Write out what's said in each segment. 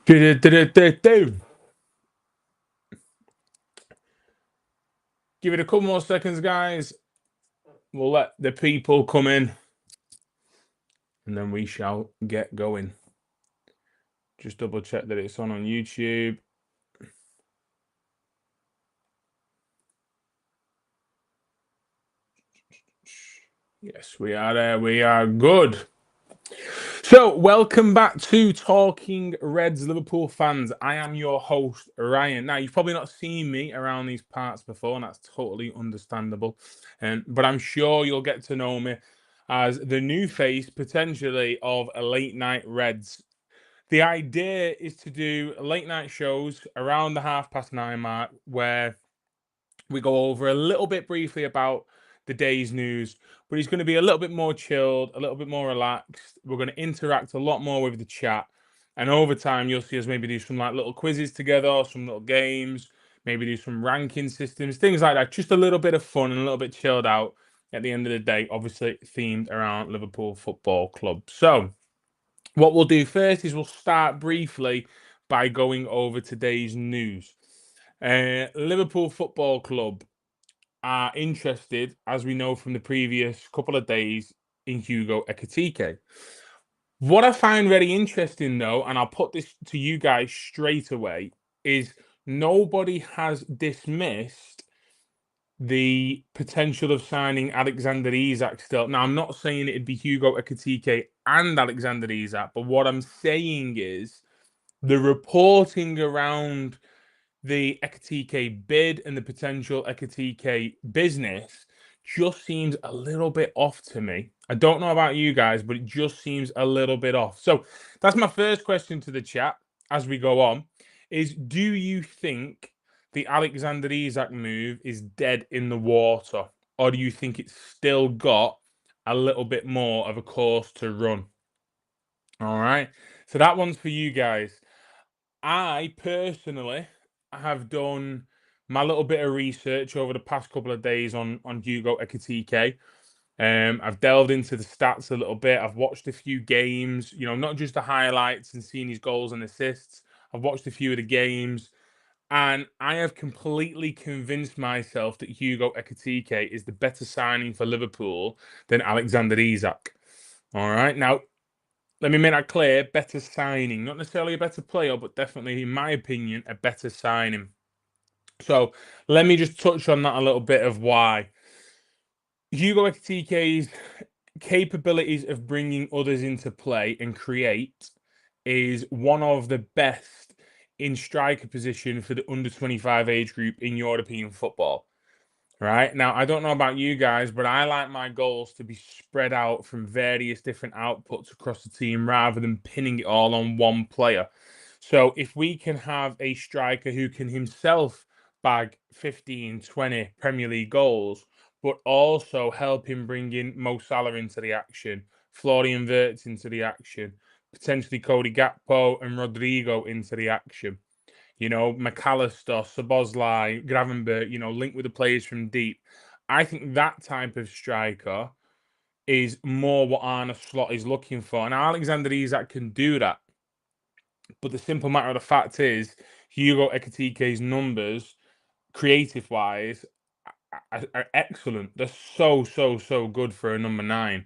Do. Give it a couple more seconds, guys. We'll let the people come in and then we shall get going. Just double check that it's on YouTube. Yes, we are there. We are good. So, welcome back to Talking Reds Liverpool fans. I am your host, Ryan. Now, you've probably not seen me around these parts before, and that's totally understandable. But I'm sure you'll get to know me as the new face, potentially, of a late night Reds. The idea is to do late night shows around the 9:30 mark where we go over a little bit briefly about the day's news, but it's going to be a little bit more chilled, a little bit more relaxed. We're going to interact a lot more with the chat. And over time, you'll see us maybe do some like little quizzes together, some little games, maybe do some ranking systems, things like that. Just a little bit of fun and a little bit chilled out at the end of the day, obviously themed around Liverpool Football Club. So, what we'll do first is we'll start briefly by going over today's news. Liverpool Football Club are interested, as we know from the previous couple of days, in Hugo Ekitike. What I find very interesting, though, and I'll put this to you guys straight away, is nobody has dismissed the potential of signing Alexander Isak still. Now, I'm not saying it'd be Hugo Ekitike and Alexander Isak, but what I'm saying is the reporting around the Ekitike bid and the potential Ekitike business just seems a little bit off to me. I don't know about you guys, but it just seems a little bit off. So that's my first question to the chat as we go on is, do you think the Alexander Isak move is dead in the water? Or do you think it's still got a little bit more of a course to run? All right. So that one's for you guys. I personally have done my little bit of research over the past couple of days on Hugo Ekitike. I've delved into the stats a little bit. I've watched a few games, not just the highlights and seeing his goals and assists. I've watched a few of the games, and I have completely convinced myself that Hugo Ekitike is the better signing for Liverpool than Alexander Isak. All right, now let me make that clear, better signing. Not necessarily a better player, but definitely, in my opinion, a better signing. So let me just touch on that a little bit of why. Hugo Ekitike's capabilities of bringing others into play and create is one of the best in striker position for the under 25 age group in European football. Right now, I don't know about you guys, but I like my goals to be spread out from various different outputs across the team rather than pinning it all on one player. So, if we can have a striker who can himself bag 15, 20 Premier League goals, but also help him bring in Mo Salah into the action, Florian Wirtz into the action, potentially Cody Gakpo and Rodrygo into the action. McAllister, Szoboszlai, Gravenberg, linked with the players from deep. I think that type of striker is more what Arne Slot is looking for. And Alexander Isak can do that. But the simple matter of the fact is, Hugo Ekitike's numbers, creative-wise, are excellent. They're so good for a number 9.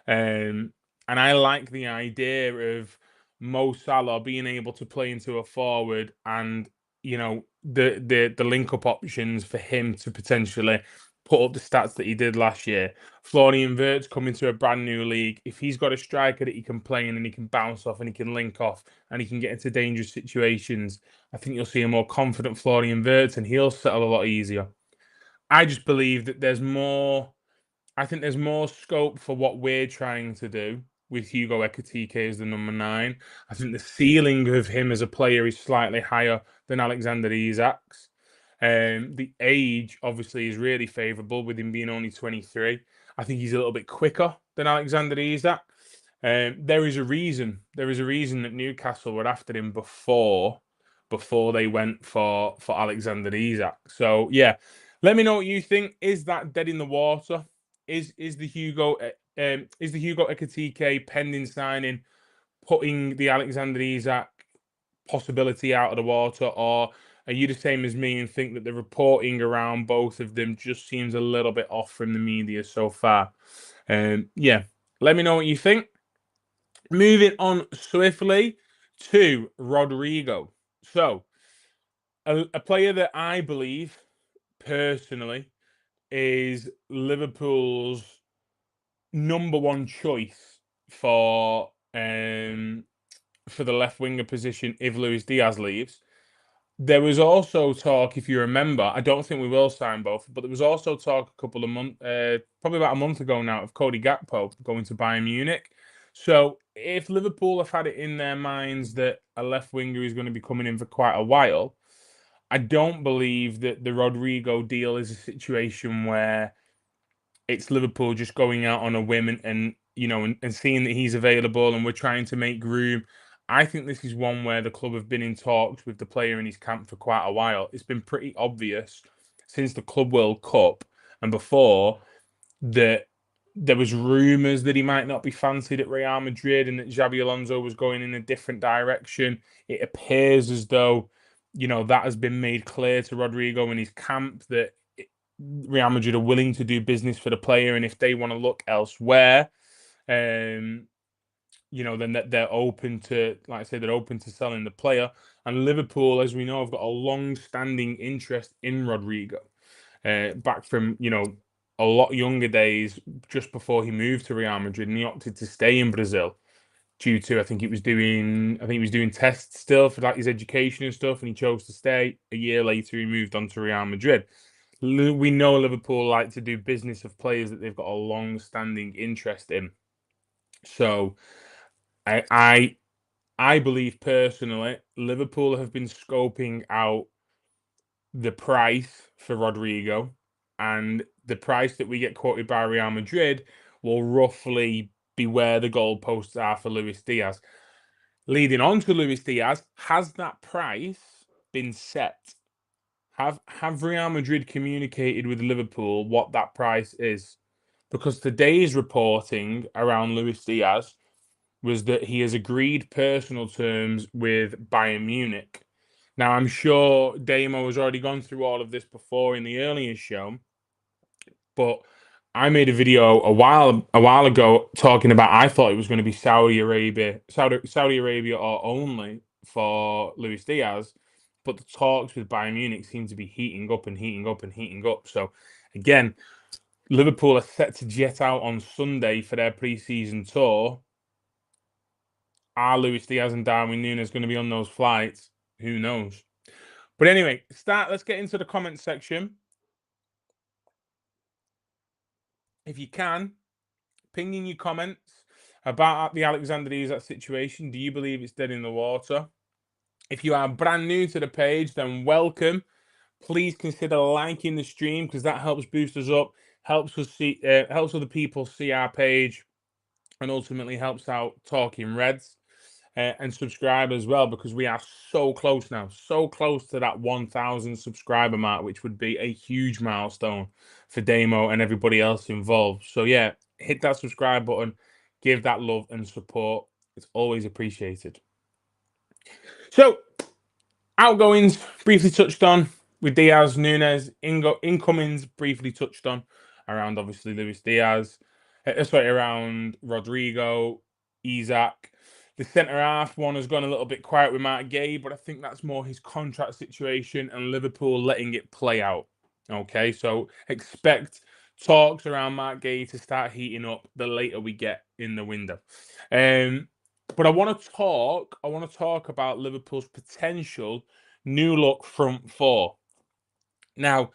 And I like the idea of Mo Salah being able to play into a forward and the link up options for him to potentially put up the stats that he did last year. Florian Wirtz coming to a brand new league. If he's got a striker that he can play in and he can bounce off and he can link off and he can get into dangerous situations, I think you'll see a more confident Florian Wirtz and he'll settle a lot easier. I just believe that there's more. I think there's more scope for what we're trying to do with Hugo Ekitike as the number 9. I think the ceiling of him as a player is slightly higher than Alexander Isak's. The age, obviously, is really favourable with him being only 23. I think he's a little bit quicker than Alexander Isak. There is a reason. There is a reason that Newcastle were after him before they went for Alexander Isak. So, yeah, let me know what you think. Is that dead in the water? Is the Hugo Ekitike pending signing putting the Alexander Isak possibility out of the water, or are you the same as me and think that the reporting around both of them just seems a little bit off from the media so far? Yeah, let me know what you think. Moving on swiftly to Rodrygo. So, a player that I believe personally is Liverpool's number one choice for for the left winger position if Luis Diaz leaves. There was also talk, if you remember, I don't think we will sign both, but there was also talk a couple of months, probably about a month ago now, of Cody Gakpo going to Bayern Munich. So if Liverpool have had it in their minds that a left winger is going to be coming in for quite a while, I don't believe that the Rodrygo deal is a situation where it's Liverpool just going out on a whim and you know and seeing that he's available and we're trying to make room. I think this is one where the club have been in talks with the player in his camp for quite a while. It's been pretty obvious since the Club World Cup and before that there was rumours that he might not be fancied at Real Madrid and that Xabi Alonso was going in a different direction. It appears as though, you know, that has been made clear to Rodrygo in his camp that Real Madrid are willing to do business for the player, and if they want to look elsewhere, you know, then they're open to, like I say, they're open to selling the player. And Liverpool, as we know, have got a long-standing interest in Rodrygo, back from, you know, a lot younger days, just before he moved to Real Madrid, and he opted to stay in Brazil due to, I think he was doing tests still for like his education and stuff, and he chose to stay. A year later, he moved on to Real Madrid. We know Liverpool like to do business of players that they've got a long-standing interest in. So I, I I believe personally, Liverpool have been scoping out the price for Rodrygo, and the price that we get quoted by Real Madrid will roughly be where the goalposts are for Luis Diaz. Leading on to Luis Diaz, has that price been set? Have Real Madrid communicated with Liverpool what that price is? Because today's reporting around Luis Diaz was that he has agreed personal terms with Bayern Munich. Now, I'm sure Damo has already gone through all of this before in the earlier show, but I made a video a while ago talking about I thought it was going to be Saudi Arabia or only for Luis Diaz, but the talks with Bayern Munich seem to be heating up and heating up and heating up. So again, Liverpool are set to jet out on Sunday for their pre-season tour. Are Luis Diaz and Darwin Nunez going to be on those flights? Who knows? But anyway, let's get into the comment section. If you can, ping in your comments about the Alexander Isak situation. Do you believe it's dead in the water? If you are brand new to the page, then welcome. Please consider liking the stream because that helps boost us up, helps other people see our page, and ultimately helps out Talking Reds. And subscribe as well, because we are so close now, so close to that 1,000 subscriber mark, which would be a huge milestone for Damo and everybody else involved. So yeah, hit that subscribe button, give that love and support. It's always appreciated. So outgoings briefly touched on with Diaz, Nunez. Incomings briefly touched on around obviously Luis Diaz. Around Rodrygo, Isak. The centre half one has gone a little bit quiet with Mark Gay, but I think that's more his contract situation and Liverpool letting it play out. Okay, so expect talks around Mark Gay to start heating up the later we get in the window. But I want to talk about Liverpool's potential new look front four. Now,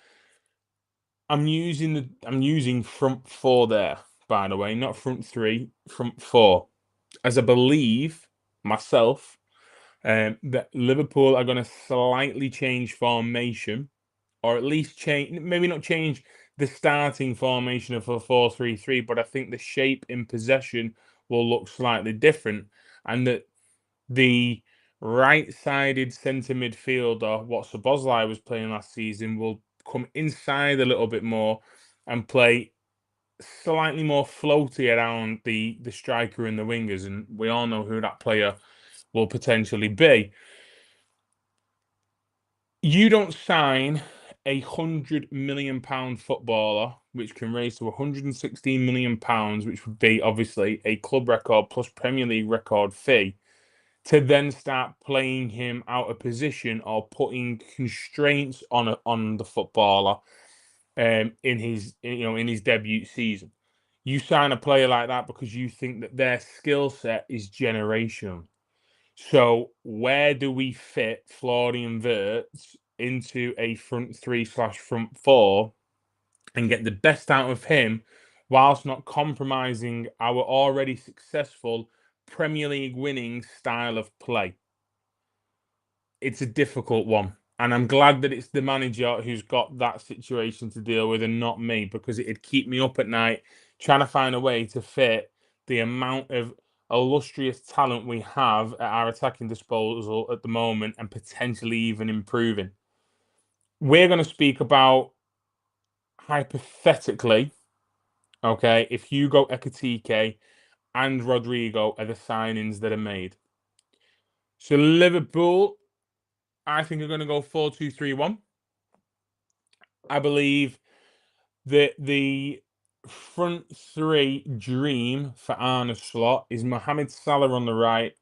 I'm using front four there, by the way, not front three, front four, as I believe myself that Liverpool are going to slightly change formation, or at least maybe not change the starting formation of a 4-3-3, but I think the shape in possession will look slightly different, and that the right-sided centre midfielder, what Szoboszlai was playing last season, will come inside a little bit more and play slightly more floaty around the striker and the wingers, and we all know who that player will potentially be. You don't sign £100 million footballer, which can raise to £116 million, which would be obviously a club record plus Premier League record fee, to then start playing him out of position or putting constraints on the footballer in his debut season. You sign a player like that because you think that their skill set is generational. So where do we fit Florian Wirtz into a front three/front four and get the best out of him whilst not compromising our already successful Premier League winning style of play? It's a difficult one. And I'm glad that it's the manager who's got that situation to deal with and not me, because it'd keep me up at night trying to find a way to fit the amount of illustrious talent we have at our attacking disposal at the moment and potentially even improving. We're going to speak about, hypothetically, okay, if Hugo Ekitike and Rodrygo are the signings that are made. So Liverpool, I think, are going to go 4-2-3-1. I believe that the front three dream for Arne Slot is Mohamed Salah on the right,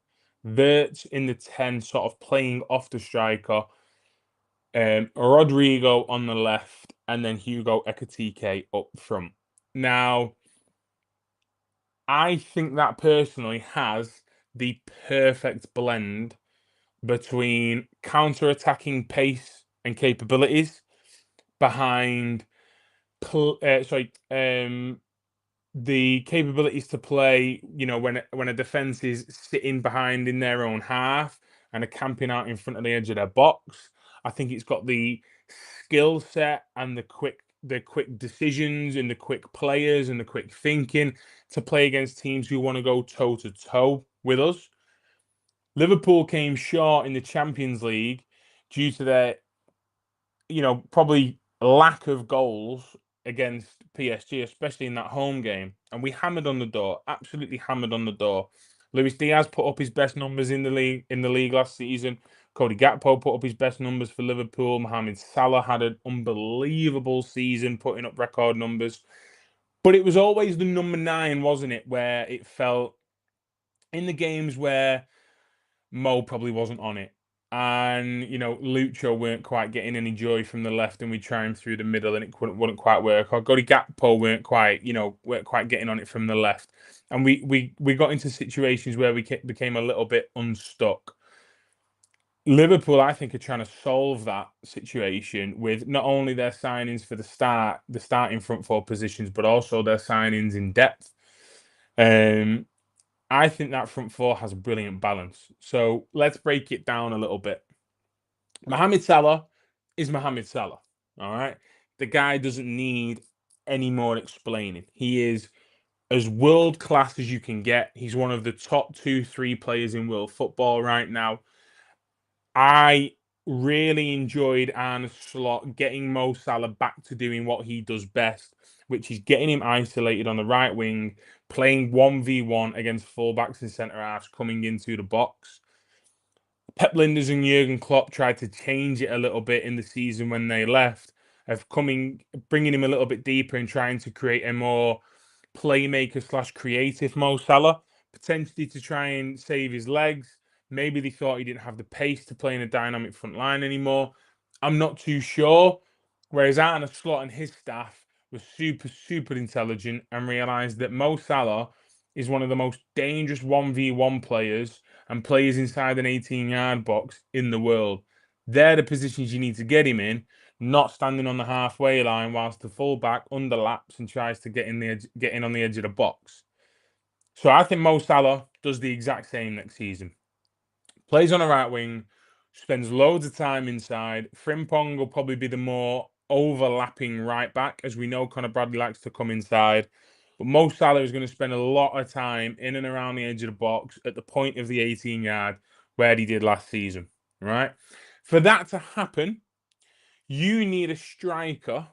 Wirtz in the 10, sort of playing off the striker, Rodrygo on the left, and then Hugo Ekitike up front. Now, I think that personally has the perfect blend between counter-attacking pace and capabilities behind the capabilities to play, when a defense is sitting behind in their own half and are camping out in front of the edge of their box. I think it's got the skill set and the quick decisions and the quick players and the quick thinking to play against teams who want to go toe to toe with us. Liverpool came short in the Champions League due to their, probably lack of goals against PSG, especially in that home game. And we hammered on the door, absolutely hammered on the door. Luis Diaz put up his best numbers in the league last season. Cody Gakpo put up his best numbers for Liverpool. Mohamed Salah had an unbelievable season, putting up record numbers. But it was always the number 9, wasn't it, where it felt in the games where Mo probably wasn't on it. And, Lucho weren't quite getting any joy from the left, and we try him through the middle and it wouldn't quite work. Or Cody Gakpo weren't quite getting on it from the left. And we got into situations where we became a little bit unstuck. Liverpool, I think, are trying to solve that situation with not only their signings for the starting front four positions, but also their signings in depth. I think that front four has a brilliant balance. So let's break it down a little bit. Mohamed Salah is Mohamed Salah. All right. The guy doesn't need any more explaining. He is as world class as you can get. He's one of the top 2-3 players in world football right now. I really enjoyed Arne Slot getting Mo Salah back to doing what he does best, which is getting him isolated on the right wing, playing 1v1 against fullbacks and centre halves coming into the box. Pep Linders and Jurgen Klopp tried to change it a little bit in the season when they left, bringing him a little bit deeper and trying to create a more playmaker/creative Mo Salah, potentially to try and save his legs. Maybe they thought he didn't have the pace to play in a dynamic front line anymore. I'm not too sure. Whereas Arne Slot and his staff were super, super intelligent and realised that Mo Salah is one of the most dangerous 1v1 players and players inside an 18-yard box in the world. They're the positions you need to get him in, not standing on the halfway line whilst the fullback underlaps and tries to get in on the edge of the box. So I think Mo Salah does the exact same next season. Plays on the right wing, spends loads of time inside. Frimpong will probably be the more overlapping right back, as we know Conor Bradley likes to come inside. But Mo Salah is going to spend a lot of time in and around the edge of the box at the point of the 18-yard, where he did last season, right? For that to happen, you need a striker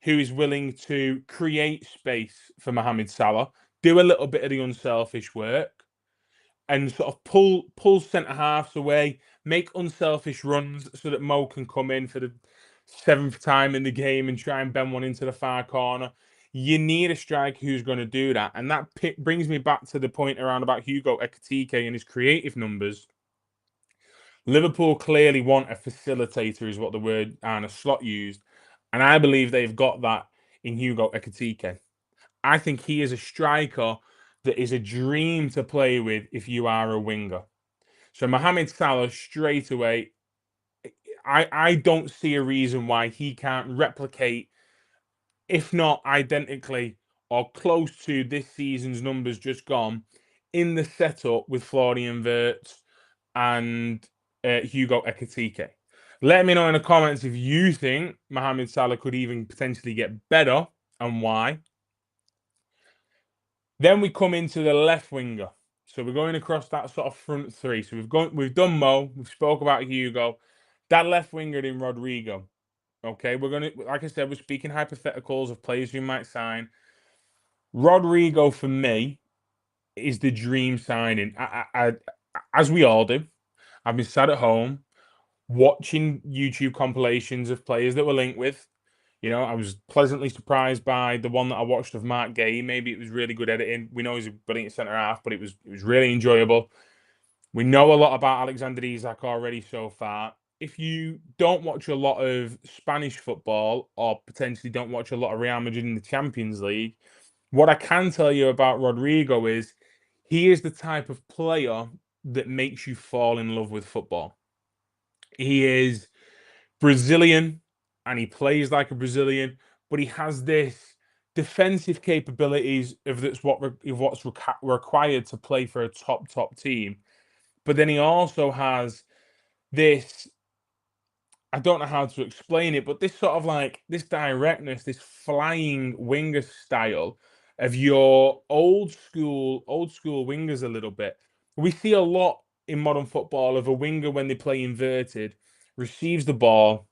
who is willing to create space for Mohamed Salah, do a little bit of the unselfish work, and sort of pull centre halves away, make unselfish runs so that Mo can come in for the 7th time in the game and try and bend one into the far corner. You need a striker who's going to do that. And that brings me back to the point around about Hugo Ekitike and his creative numbers. Liverpool clearly want a facilitator, is what the word Arne Slot used. And I believe they've got that in Hugo Ekitike. I think he is a striker that is a dream to play with if you are a winger. So Mohamed Salah, straight away, I don't see a reason why he can't replicate, if not identically or close to this season's numbers just gone, in the setup with Florian Wirtz and Hugo Ekitike. Let me know in the comments if you think Mohamed Salah could even potentially get better and why. Then we come into the left winger. So we're going across that sort of front three. So we've done Mo, we've spoke about Hugo. That left winger in Rodrygo. Okay, we're gonna, like I said, we're speaking hypotheticals of players who might sign. Rodrygo for me is the dream signing. As we all do, I've been sat at home watching YouTube compilations of players that we're linked with. You know, I was pleasantly surprised by the one that I watched of Mark Gay. Maybe it was really good editing. We know he's a brilliant centre half, but it was really enjoyable. We know a lot about Alexander Isak already so far. If you don't watch a lot of Spanish football or potentially don't watch a lot of Real Madrid in the Champions League, what I can tell you about Rodrygo is he is the type of player that makes you fall in love with football. He is Brazilian and he plays like a Brazilian, but he has this defensive capabilities of what's required to play for a top team. But then he also has this, I don't know how to explain it, but this sort of like this directness, this flying winger style of your old school wingers a little bit. We see a lot in modern football of a winger when they play inverted, receives the ball,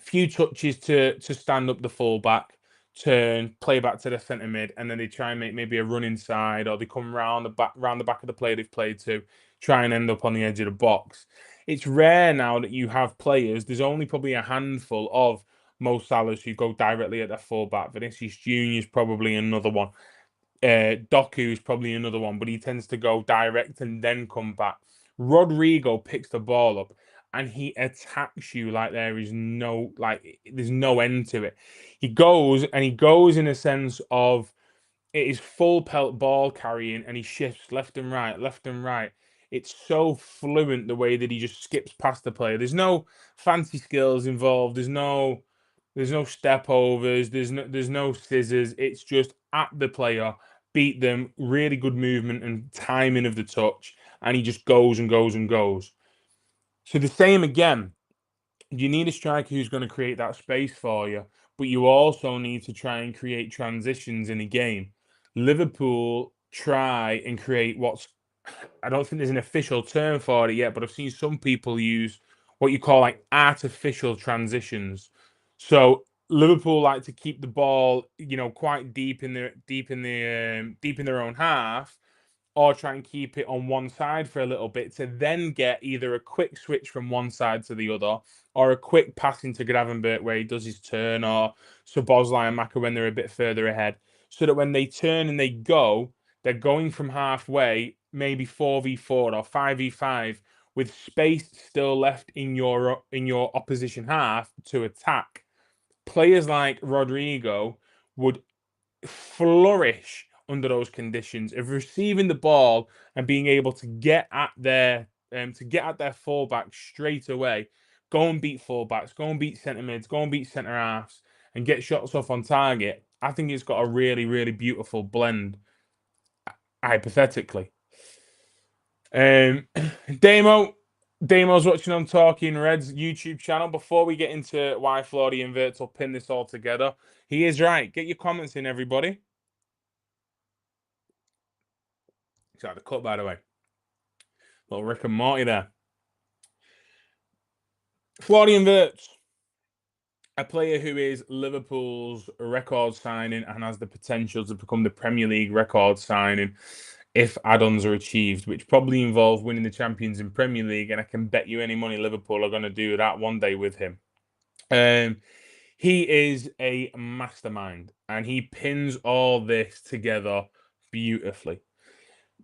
few touches to stand up the fullback, turn, play back to the centre mid, and then they try and make maybe a run inside, or they come round the back of the player they've played to, try and end up on the edge of the box. It's rare now that you have players. There's only probably a handful of Mo Salahs who go directly at their fullback. Vinicius Junior is probably another one. Doku is probably another one, but he tends to go direct and then come back. Rodrygo picks the ball up and he attacks you like there's no end to it. He goes in a sense of it is full pelt ball carrying and he shifts left and right. It's so fluent the way that he just skips past the player. There's no fancy skills involved. There's no step overs. There's no scissors. It's just at the player, beat them. Really good movement and timing of the touch, and he just goes and goes and goes. So the same again. You need a striker who's going to create that space for you, but you also need to try and create transitions in a game. Liverpool try and create I don't think there's an official term for it yet, but I've seen some people use what you call like artificial transitions. So Liverpool like to keep the ball, quite deep in their own half, or try and keep it on one side for a little bit to then get either a quick switch from one side to the other or a quick pass into Gravenberch where he does his turn, or Szoboszlai and Maka when they're a bit further ahead, so that when they turn and they go, they're going from halfway, maybe 4v4 or 5v5, with space still left in your opposition half to attack. Players like Rodrygo would flourish under those conditions of receiving the ball and being able to get at their fullback straight away, go and beat fullbacks, go and beat centre mids, go and beat centre halves, and get shots off on target. I think it's got a really, really beautiful blend, hypothetically. Damo's watching on Talking Reds YouTube channel. Before we get into why Florian Wirtz will pin this all together, he is right. Get your comments in, everybody. He's out of the cut, by the way. Little Rick and Morty there. Florian Wirtz, a player who is Liverpool's record signing and has the potential to become the Premier League record signing. if add-ons are achieved, which probably involve winning the Champions and Premier League, and I can bet you any money Liverpool are going to do that one day with him. He is a mastermind, and he pins all this together beautifully.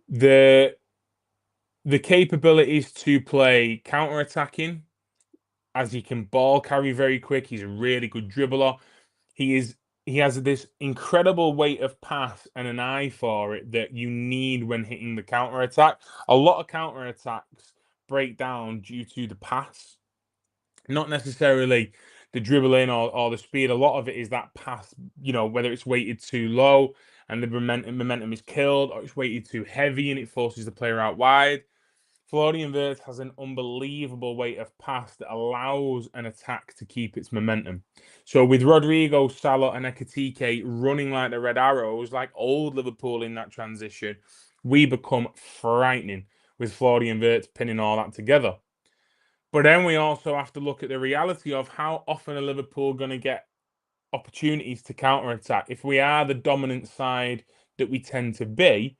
The capabilities to play counter-attacking, as he can ball carry very quick. He's a really good dribbler. He has this incredible weight of pass and an eye for it that you need when hitting the counter attack. A lot of counter attacks break down due to the pass, not necessarily the dribbling or the speed. A lot of it is that pass, whether it's weighted too low and the momentum is killed, or it's weighted too heavy and it forces the player out wide. Florian Wirtz has an unbelievable weight of pass that allows an attack to keep its momentum. So with Rodrygo, Salah, and Ekitike running like the Red Arrows, like old Liverpool in that transition, we become frightening with Florian Wirtz pinning all that together. But then we also have to look at the reality of how often are Liverpool going to get opportunities to counter-attack. If we are the dominant side that we tend to be,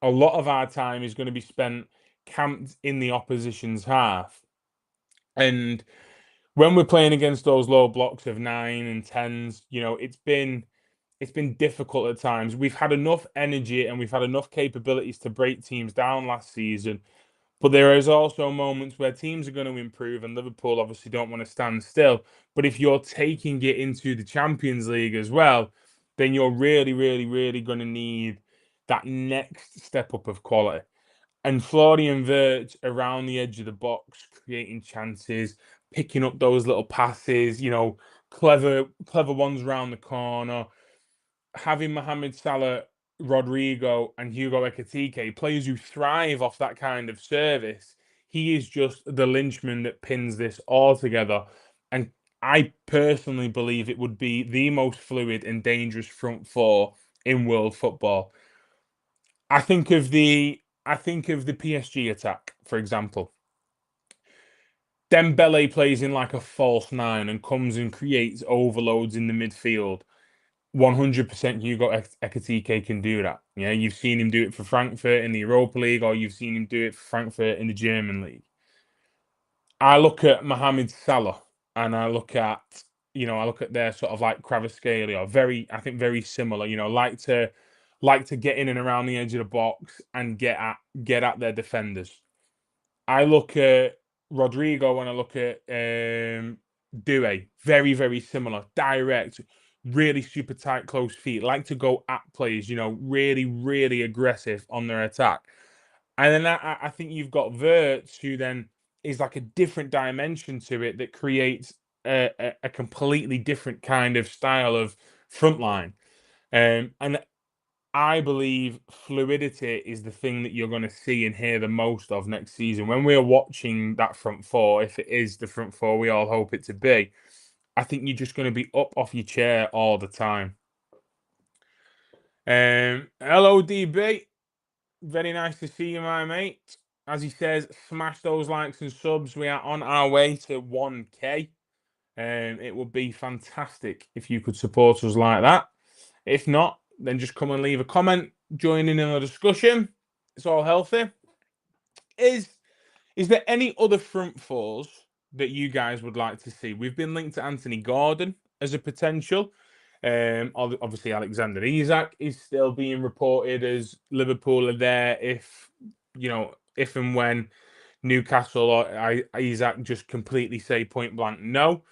a lot of our time is going to be spent camped in the opposition's half. And when we're playing against those low blocks of 9 and 10s, it's been difficult at times. We've had enough energy and we've had enough capabilities to break teams down last season. But there is also moments where teams are going to improve, and Liverpool obviously don't want to stand still. But if you're taking it into the Champions League as well, then you're really, really, really going to need that next step up of quality. And Florian Wirtz around the edge of the box, creating chances, picking up those little passes, clever ones around the corner. Having Mohamed Salah, Rodrygo, and Hugo Ekitike, players who thrive off that kind of service, he is just the linchpin that pins this all together. And I personally believe it would be the most fluid and dangerous front four in world football. I think of the PSG attack, for example. Dembele plays in like a false nine and comes and creates overloads in the midfield. 100% Hugo Ekitike can do that. Yeah, you've seen him do it for Frankfurt in the Europa League, or you've seen him do it for Frankfurt in the German League. I look at Mohamed Salah and I look at their sort of like Kvaratskhelia, I think very similar. Like to get in and around the edge of the box and get at their defenders. I look at Rodrygo and I look at Doué, very, very similar, direct, really super tight, close feet, like to go at players, really, really aggressive on their attack. And then I think you've got Wirtz, who then is like a different dimension to it that creates a completely different kind of style of front line. And I believe fluidity is the thing that you're going to see and hear the most of next season. When we're watching that front four, if it is the front four we all hope it to be, I think you're just going to be up off your chair all the time. Hello, DB. Very nice to see you, my mate. As he says, smash those likes and subs. We are on our way to 1K. It would be fantastic if you could support us like that. If not, then just come and leave a comment, join in the discussion. It's all healthy. Is there any other front fours that you guys would like to see? We've been linked to Anthony Gordon as a potential. Obviously, Alexander Isak is still being reported as Liverpool are there if and when Newcastle or Isak just completely say point blank no.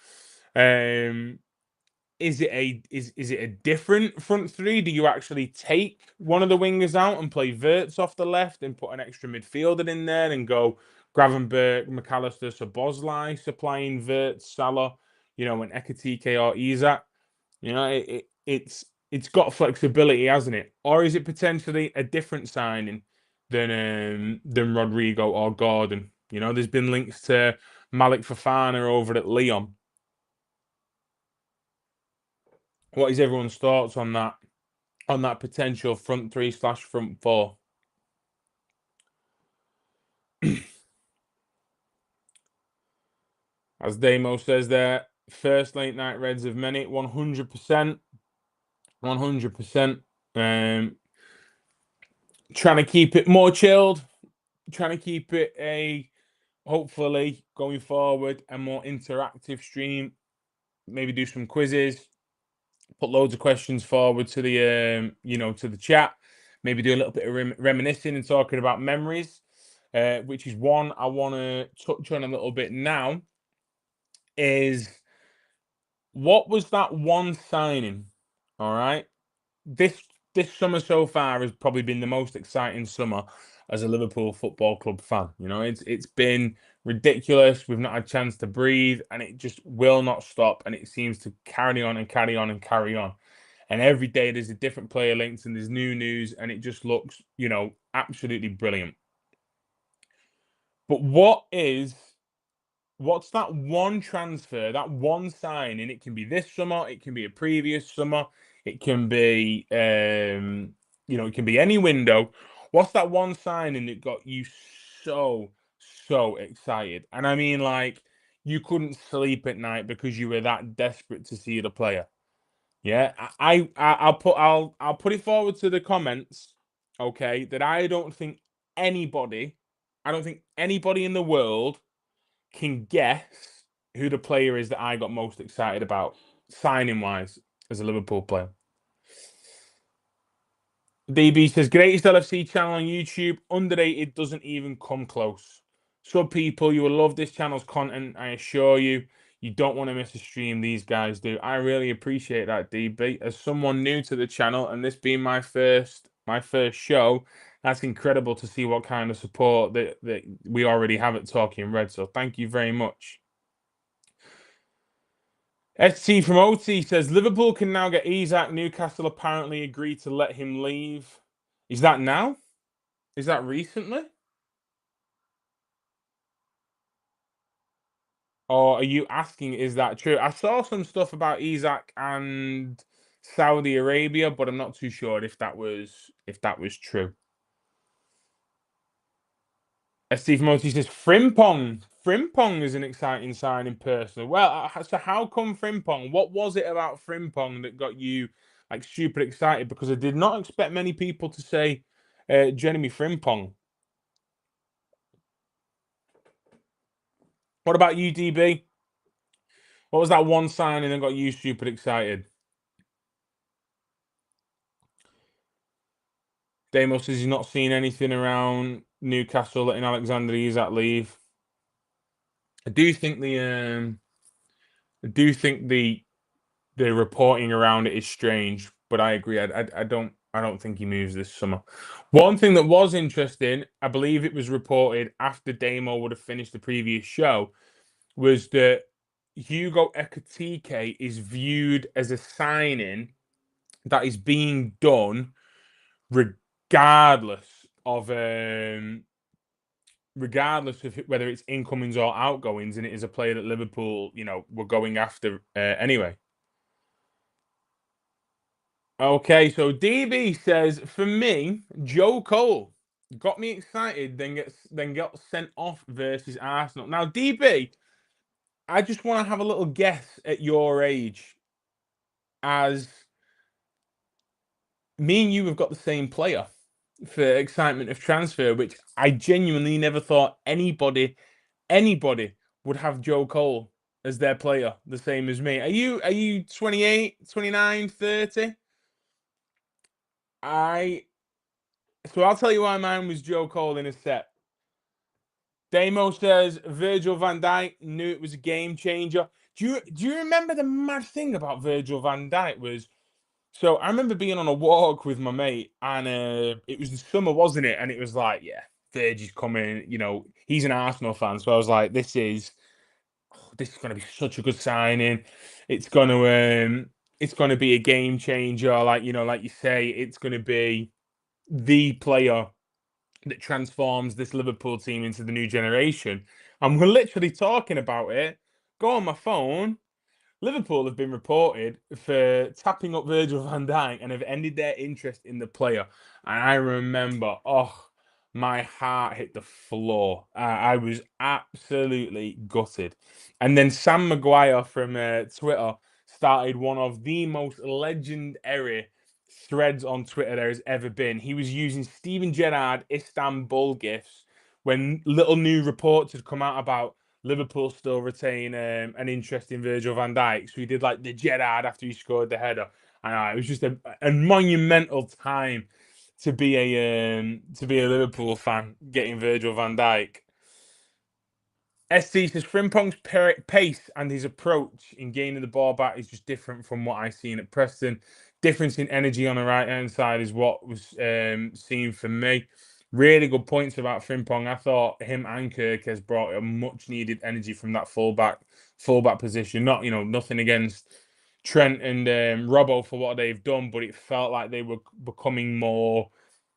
Is it a different front three? Do you actually take one of the wingers out and play Wirtz off the left and put an extra midfielder in there and go Gravenberch, McAllister, Szoboszlai supplying Wirtz, Salah, and Ekitike or Isak? It's got flexibility, hasn't it? Or is it potentially a different signing than Rodrygo or Gordon? There's been links to Malik Fofana over at Lyon. What is everyone's thoughts on that potential front three/front four? As Damo says there, first late night Reds of many, 100%. 100%. trying to keep it more chilled, trying to keep it hopefully going forward a more interactive stream. Maybe do some quizzes, put loads of questions forward to the to the chat. Maybe do a little bit of reminiscing and talking about memories, which is one I want to touch on a little bit now. Is what was that one signing? All right, this this summer so far has probably been the most exciting summer as a Liverpool Football Club fan. It's been ridiculous. We've not had a chance to breathe, and it just will not stop. And it seems to carry on and carry on and carry on. And every day there's a different player linked and there's new news, and it just looks, absolutely brilliant. But what's that one transfer, that one signing? It can be this summer, it can be a previous summer, it can be it can be any window. What's that one signing that got you so excited? And I mean, like, you couldn't sleep at night because you were that desperate to see the player. Yeah, I'll put it forward to the comments, okay, that I don't think anybody in the world can guess who the player is that I got most excited about signing wise as a Liverpool player. DB says, greatest LFC channel on YouTube. Underrated, doesn't even come close. So people, you will love this channel's content. I assure you, you don't want to miss a stream. These guys do. I really appreciate that, DB. As someone new to the channel, and this being my first show, that's incredible to see what kind of support that we already have at Talking Red. So thank you very much. ST from OT says Liverpool can now get Isak. Newcastle apparently agreed to let him leave. Is that now? Is that recently? Or are you asking, is that true? I saw some stuff about Isak and Saudi Arabia, but I'm not too sure if that was true. Steve Moti says Frimpong. Frimpong is an exciting signing, personally. Well, so how come Frimpong? What was it about Frimpong that got you like super excited? Because I did not expect many people to say Jeremy Frimpong. What about you, DB? What was that one signing that got you super excited? Damo says he's not seen anything around Newcastle letting Alexander Isak leave. I do think the reporting around it is strange, but I agree. I don't think he moves this summer. One thing that was interesting, I believe it was reported after Damo would have finished the previous show, was that Hugo Ekitike is viewed as a signing that is being done regardless of whether it's incomings or outgoings, and it is a player that Liverpool, were going after anyway. Okay, so DB says, for me, Joe Cole got me excited, then got sent off versus Arsenal. Now, DB, I just want to have a little guess at your age, as me and you have got the same player for excitement of transfer, which I genuinely never thought anybody would have Joe Cole as their player, the same as me. Are you 28, 29, 30? So I'll tell you why mine was Joe Cole in a set. Damo says Virgil van Dijk, knew it was a game changer. Do you remember the mad thing about Virgil van Dijk was? So I remember being on a walk with my mate, and it was the summer, wasn't it? And it was like, yeah, Virgil's coming. He's an Arsenal fan, so I was like, this is going to be such a good signing. It's going to be a game changer. Like you say, it's going to be the player that transforms this Liverpool team into the new generation. And we're literally talking about it. Go on my phone. Liverpool have been reported for tapping up Virgil van Dijk and have ended their interest in the player. And I remember, my heart hit the floor. I was absolutely gutted. And then Sam Maguire from Twitter started one of the most legendary threads on Twitter there has ever been. He was using Steven Gerrard Istanbul gifs when little new reports had come out about Liverpool still retain an interest in Virgil van Dijk. So he did like the Gerrard after he scored the header. And it was just a monumental time to be a Liverpool fan getting Virgil van Dijk. SC says Frimpong's pace and his approach in gaining the ball back is just different from what I've seen at Preston. Difference in energy on the right hand side is what was seen for me. Really good points about Frimpong. I thought him and Kirk has brought a much needed energy from that fullback position. Not nothing against Trent and Robbo for what they've done, but it felt like they were becoming more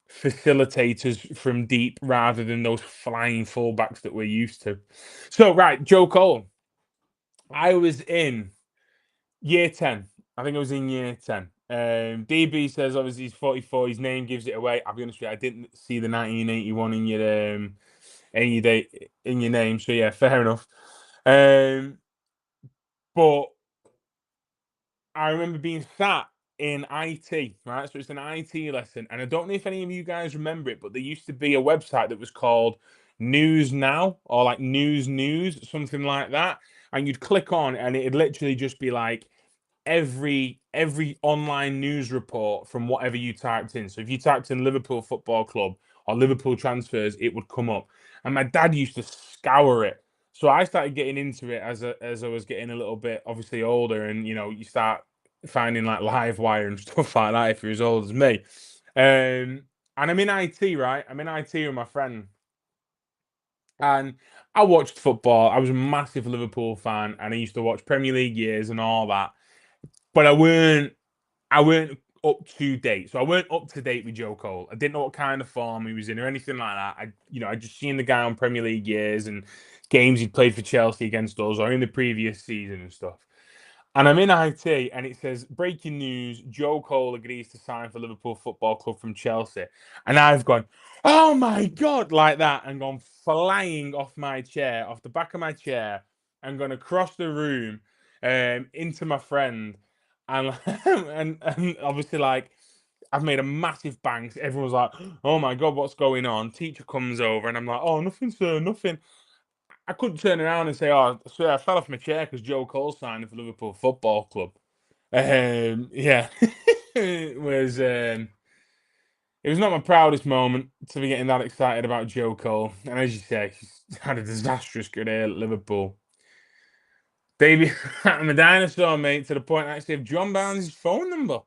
facilitators from deep rather than those flying fullbacks that we're used to. So, right, Joe Cole. I was in year 10. I think I was in year 10. DB says obviously he's 44. His name gives it away. I'll be honest with you, I didn't see the 1981 in your name. So yeah, fair enough. But I remember being sat in IT, right? So it's an IT lesson. And I don't know if any of you guys remember it, but there used to be a website that was called News Now or like News, something like that. And you'd click on and it'd literally just be like every online news report from whatever you typed in. So if you typed in Liverpool Football Club or Liverpool transfers, it would come up. And my dad used to scour it. So I started getting into it as I was getting a little bit obviously older, and you start finding like Livewire and stuff like that if you're as old as me. And I'm in IT, right? I'm in IT with my friend. And I watched football. I was a massive Liverpool fan, and I used to watch Premier League years and all that. But I weren't up to date. So I weren't up to date with Joe Cole. I didn't know what kind of form he was in or anything like that. I just seen the guy on Premier League years and games he'd played for Chelsea against us or in the previous season and stuff. And I'm in IT and it says, breaking news, Joe Cole agrees to sign for Liverpool Football Club from Chelsea. And I've gone, oh my God, like that, and gone flying off my chair, off the back of my chair, and gone across the room into my friend. And, and obviously, like, I've made a massive bang. Everyone's like, oh my God, what's going on? Teacher comes over and I'm like, oh, nothing, sir, nothing. I couldn't turn around and say, "Oh, sir, I fell off my chair because Joe Cole signed for Liverpool Football Club." Yeah, it was not my proudest moment to be getting that excited about Joe Cole, and as you say, he's had a disastrous career at Liverpool. Baby, I'm a dinosaur, mate, to the point I actually have John Barnes' phone number.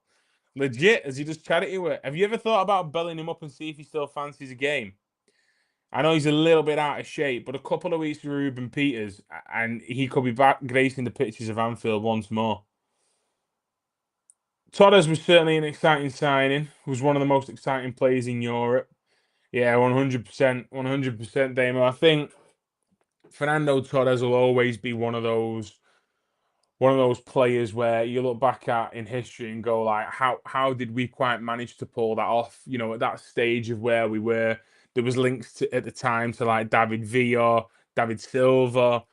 Legit, as he does charity work. Have you ever thought about belling him up and see if he still fancies a game? I know he's a little bit out of shape, but a couple of weeks with Ruben Peters, and he could be back gracing the pitches of Anfield once more. Torres was certainly an exciting signing. Was one of the most exciting players in Europe. Yeah, 100%, 100%, Damo. I think Fernando Torres will always be one of those players where you look back at in history and go like, how did we quite manage to pull that off? At that stage of where we were, there was links at the time to like David Villa, David Silva,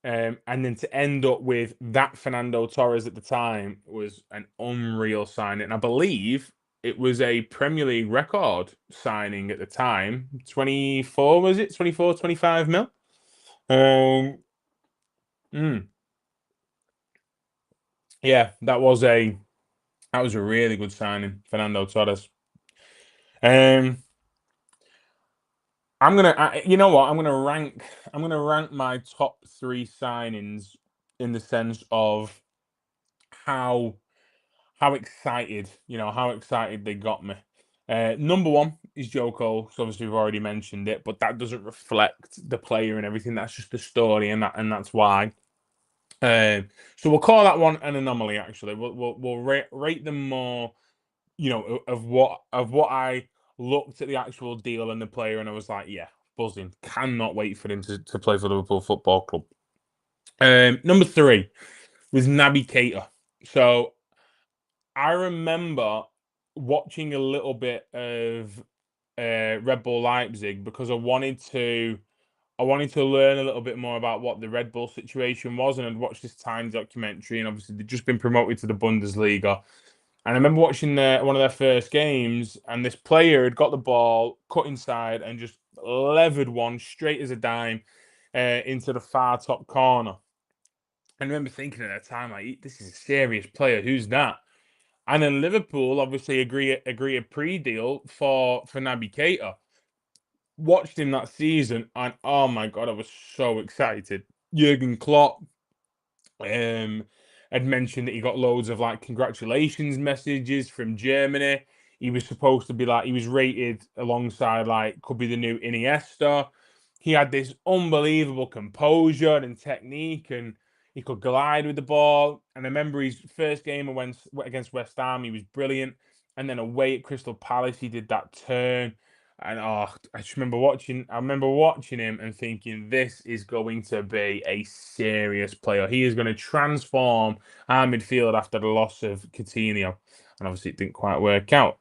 and then to end up with that Fernando Torres at the time was an unreal signing. And I believe it was a Premier League record signing at the time. 24, was it? 24, 25 mil? Mm. Yeah, that was a really good signing, Fernando Torres. You know what? I'm gonna rank my top three signings in the sense of how excited, how excited they got me. Number one is Joe Cole, so obviously we've already mentioned it, but that doesn't reflect the player and everything. That's just the story, and that's why. So we'll call that one an anomaly. Actually, we'll rate them more. Of what I looked at the actual deal and the player, and I was like, yeah, buzzing. Cannot wait for him to play for Liverpool Football Club. Number three was Naby Keita. So I remember watching a little bit of Red Bull Leipzig because I wanted to learn a little bit more about what the Red Bull situation was, and I'd watched this Time documentary, and obviously they'd just been promoted to the Bundesliga. And I remember watching one of their first games, and this player had got the ball, cut inside, and just levered one straight as a dime into the far top corner. And I remember thinking at that time, like, this is a serious player. Who's that? And then Liverpool obviously agree a pre-deal for Naby Keita. Watched him that season, and oh my god, I was so excited. Jurgen Klopp um, had mentioned that he got loads of like congratulations messages from Germany. He was supposed to be like, he was rated alongside like could be the new Iniesta. He had this unbelievable composure and technique, and he could glide with the ball. And I remember his first game against West Ham, he was brilliant. And then away at Crystal Palace, he did that turn. And oh, I just remember watching. I remember watching him and thinking, this is going to be a serious player. He is going to transform our midfield after the loss of Coutinho, and obviously it didn't quite work out.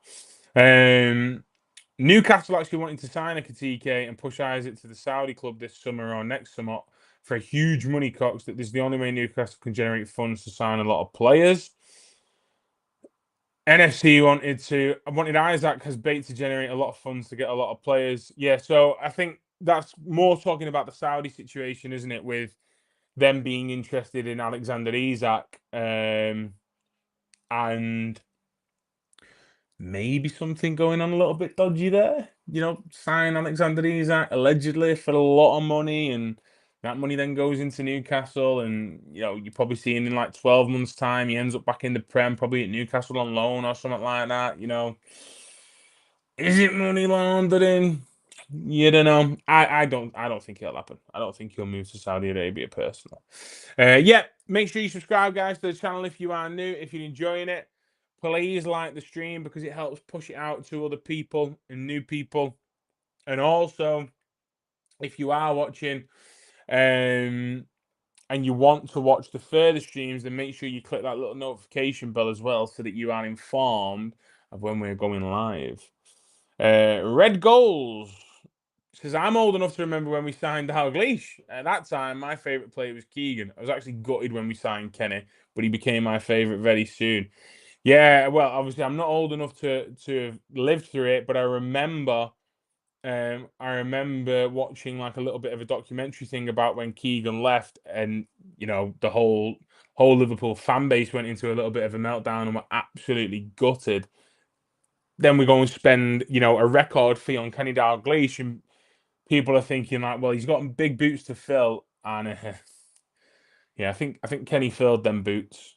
Newcastle actually wanting to sign Ekitike and push Isak to the Saudi club this summer or next summer for a huge money cox. That this is the only way Newcastle can generate funds to sign a lot of players. NFC wanted Isak as bait to generate a lot of funds to get a lot of players. Yeah, so I think that's more talking about the Saudi situation, isn't it? With them being interested in Alexander Isak, and maybe something going on a little bit dodgy there. You know, sign Alexander Isak allegedly for a lot of money, and that money then goes into Newcastle, and you know, you're probably seeing in like 12 months' time, he ends up back in the Prem, probably at Newcastle on loan or something like that. You know, is it money laundering? You don't know. I don't think it'll happen. I don't think he'll move to Saudi Arabia personally. Yeah, make sure you subscribe, guys, to the channel if you are new. If you're enjoying it, please like the stream because it helps push it out to other people and new people. And also, if you are watching and you want to watch the further streams, then make sure you click that little notification bell as well so that you are informed of when we're going live. Red Goals says, I'm old enough to remember when we signed Dalglish. At that time, my favourite player was Keegan. I was actually gutted when we signed Kenny, but he became my favourite very soon. Yeah, well, obviously, I'm not old enough to have lived through it, but I remember watching like a little bit of a documentary thing about when Keegan left, and you know, the whole Liverpool fan base went into a little bit of a meltdown and were absolutely gutted. Then we go and spend, you know, a record fee on Kenny Dalglish, and people are thinking like, well, he's got big boots to fill, and yeah, I think Kenny filled them boots.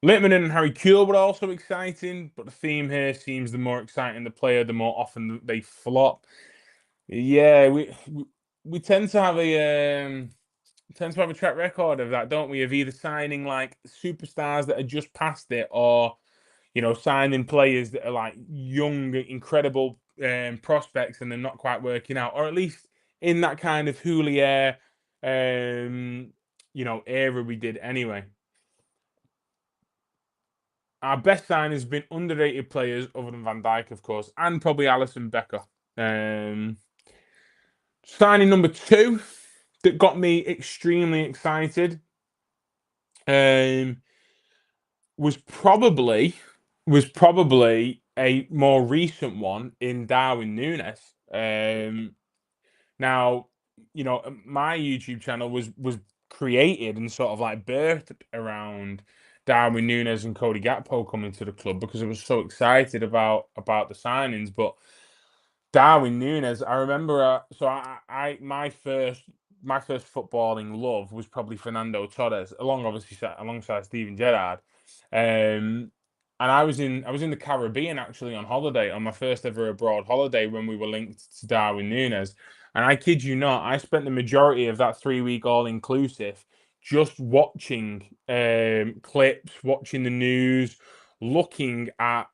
Littman and Harry Kewell were also exciting, but the theme here seems the more exciting the player, the more often they flop. Yeah, we tend to have a track record of that, don't we? Of either signing like superstars that are just past it, or you know, signing players that are like young, incredible prospects, and they're not quite working out, or at least in that kind of Houllier, you know, era we did anyway. Our best sign has been underrated players other than Van Dijk, of course, and probably Alisson Becker. Signing number 2 that got me extremely excited was probably a more recent one in Darwin Nunez. Now, you know, my YouTube channel was created and sort of like birthed around Darwin Nunez and Cody Gakpo coming to the club because I was so excited about the signings. But Darwin Nunez, I remember. So my first footballing love was probably Fernando Torres, alongside Steven Gerrard. And I was in the Caribbean actually on holiday, on my first ever abroad holiday, when we were linked to Darwin Nunez. And I kid you not, I spent the majority of that 3-week all inclusive just watching clips, watching the news, looking at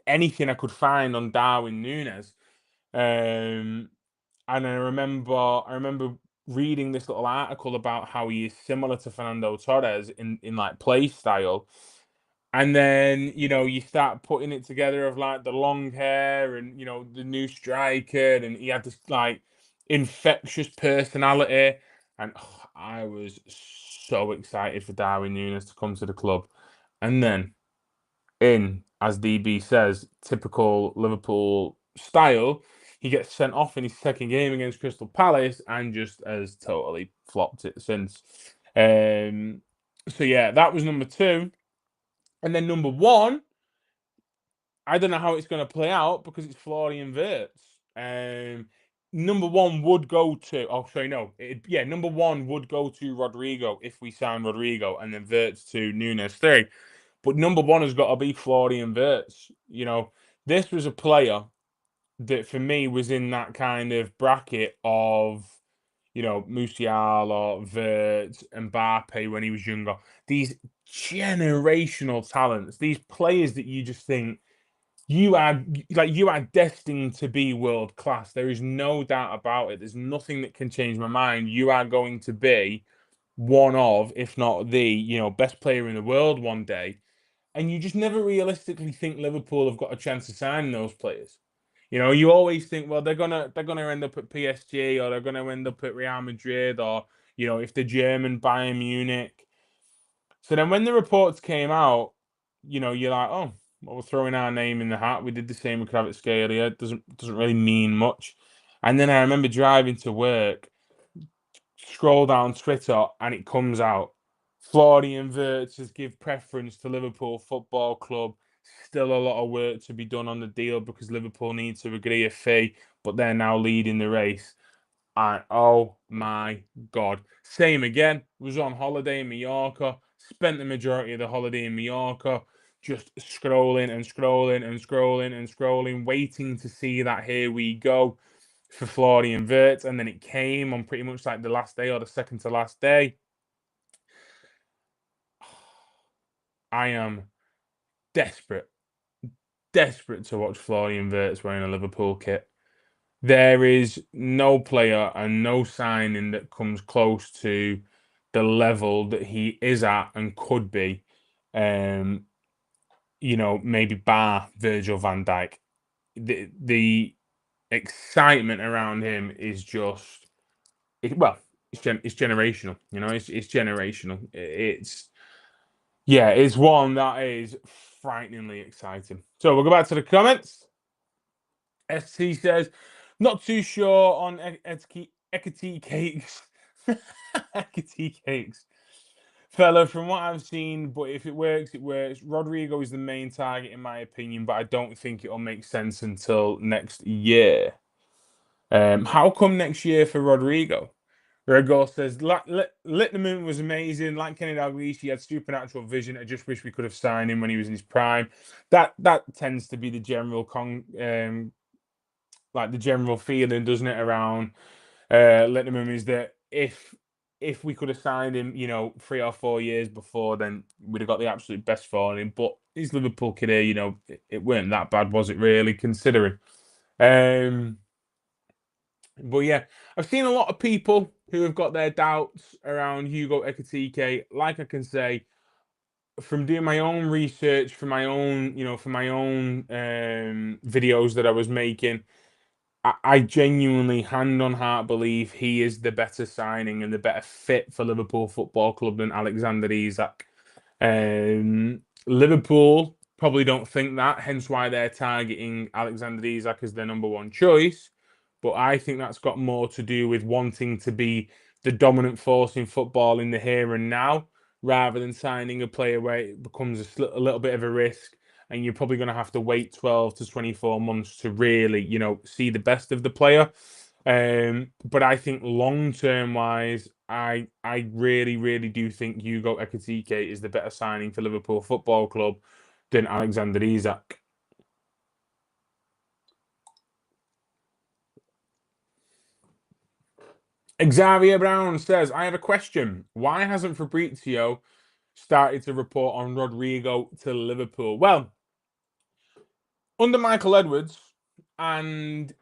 anything I could find on Darwin Nunez. And I remember reading this little article about how he is similar to Fernando Torres in like play style. And then, you know, you start putting it together of like the long hair and, you know, the new striker, and he had this like infectious personality. And I was so excited for Darwin Nunez to come to the club. And then, in, as DB says, typical Liverpool style, he gets sent off in his second game against Crystal Palace and just has totally flopped it since. So yeah, that was number two. And then number one, I don't know how it's going to play out because it's Florian Wirtz. Number one would go to. Oh, sorry, no. Number one would go to Rodrygo if we sign Rodrygo, and then Wirtz to Nunez three. But number one has got to be Florian Wirtz. This was a player that for me was in that kind of bracket of, Musiala, Wirtz, Mbappe when he was younger. These generational talents, these players that you just think you are destined to be world class. There is no doubt about it. There's nothing that can change my mind. You are going to be one of, if not the, best player in the world one day. And you just never realistically think Liverpool have got a chance to sign those players. You always think, well, they're gonna end up at PSG, or they're gonna end up at Real Madrid, or if the German Bayern Munich. So then when the reports came out, you're like, oh, well, we're throwing our name in the hat. We did the same with Kvaratskhelia. It doesn't really mean much. And then I remember driving to work, scroll down Twitter, and it comes out. Florian Wirtz has give preference to Liverpool Football Club. Still a lot of work to be done on the deal because Liverpool need to agree a fee, but they're now leading the race. And oh my God. Same again. Was on holiday in Mallorca. Spent the majority of the holiday in Mallorca just scrolling and scrolling and scrolling and scrolling, waiting to see that here we go for Florian Wirtz. And then it came on pretty much like the last day or the second to last day. I am desperate to watch Florian Wirtz wearing a Liverpool kit. There is no player and no signing that comes close to the level that he is at and could be. Maybe bar Virgil van Dijk. The excitement around him is just it's generational. It's generational. It's one that is frighteningly exciting. So we'll go back to the comments. ST says, not too sure on Ekitike cakes. Ekitike cakes. Fella, from what I've seen, but if it works, it works. Rodrygo is the main target, in my opinion, but I don't think it'll make sense until next year. How come next year for Rodrygo? Rego says, Litterman was amazing. Like Kenny Dalglish, he had supernatural vision. I just wish we could have signed him when he was in his prime. That tends to be the general the general feeling, doesn't it, around Litterman, is that if we could have signed him, 3 or 4 years before, then we'd have got the absolute best for him. But his Liverpool career, it weren't that bad, was it really, considering? But yeah, I've seen a lot of people who have got their doubts around Hugo Ekitike. Like I can say, from doing my own research, for my own videos that I was making, I genuinely, hand on heart, believe he is the better signing and the better fit for Liverpool Football Club than Alexander Isak. Liverpool probably don't think that, hence why they're targeting Alexander Isak as their number one choice. But I think that's got more to do with wanting to be the dominant force in football in the here and now, rather than signing a player where it becomes a little bit of a risk, and you're probably going to have to wait 12 to 24 months to really, see the best of the player. But I think long-term wise, I really, really do think Hugo Ekitike is the better signing for Liverpool Football Club than Alexander Isak. Xavier Brown says, I have a question. Why hasn't Fabrizio started to report on Rodrygo to Liverpool? Well, under Michael Edwards and,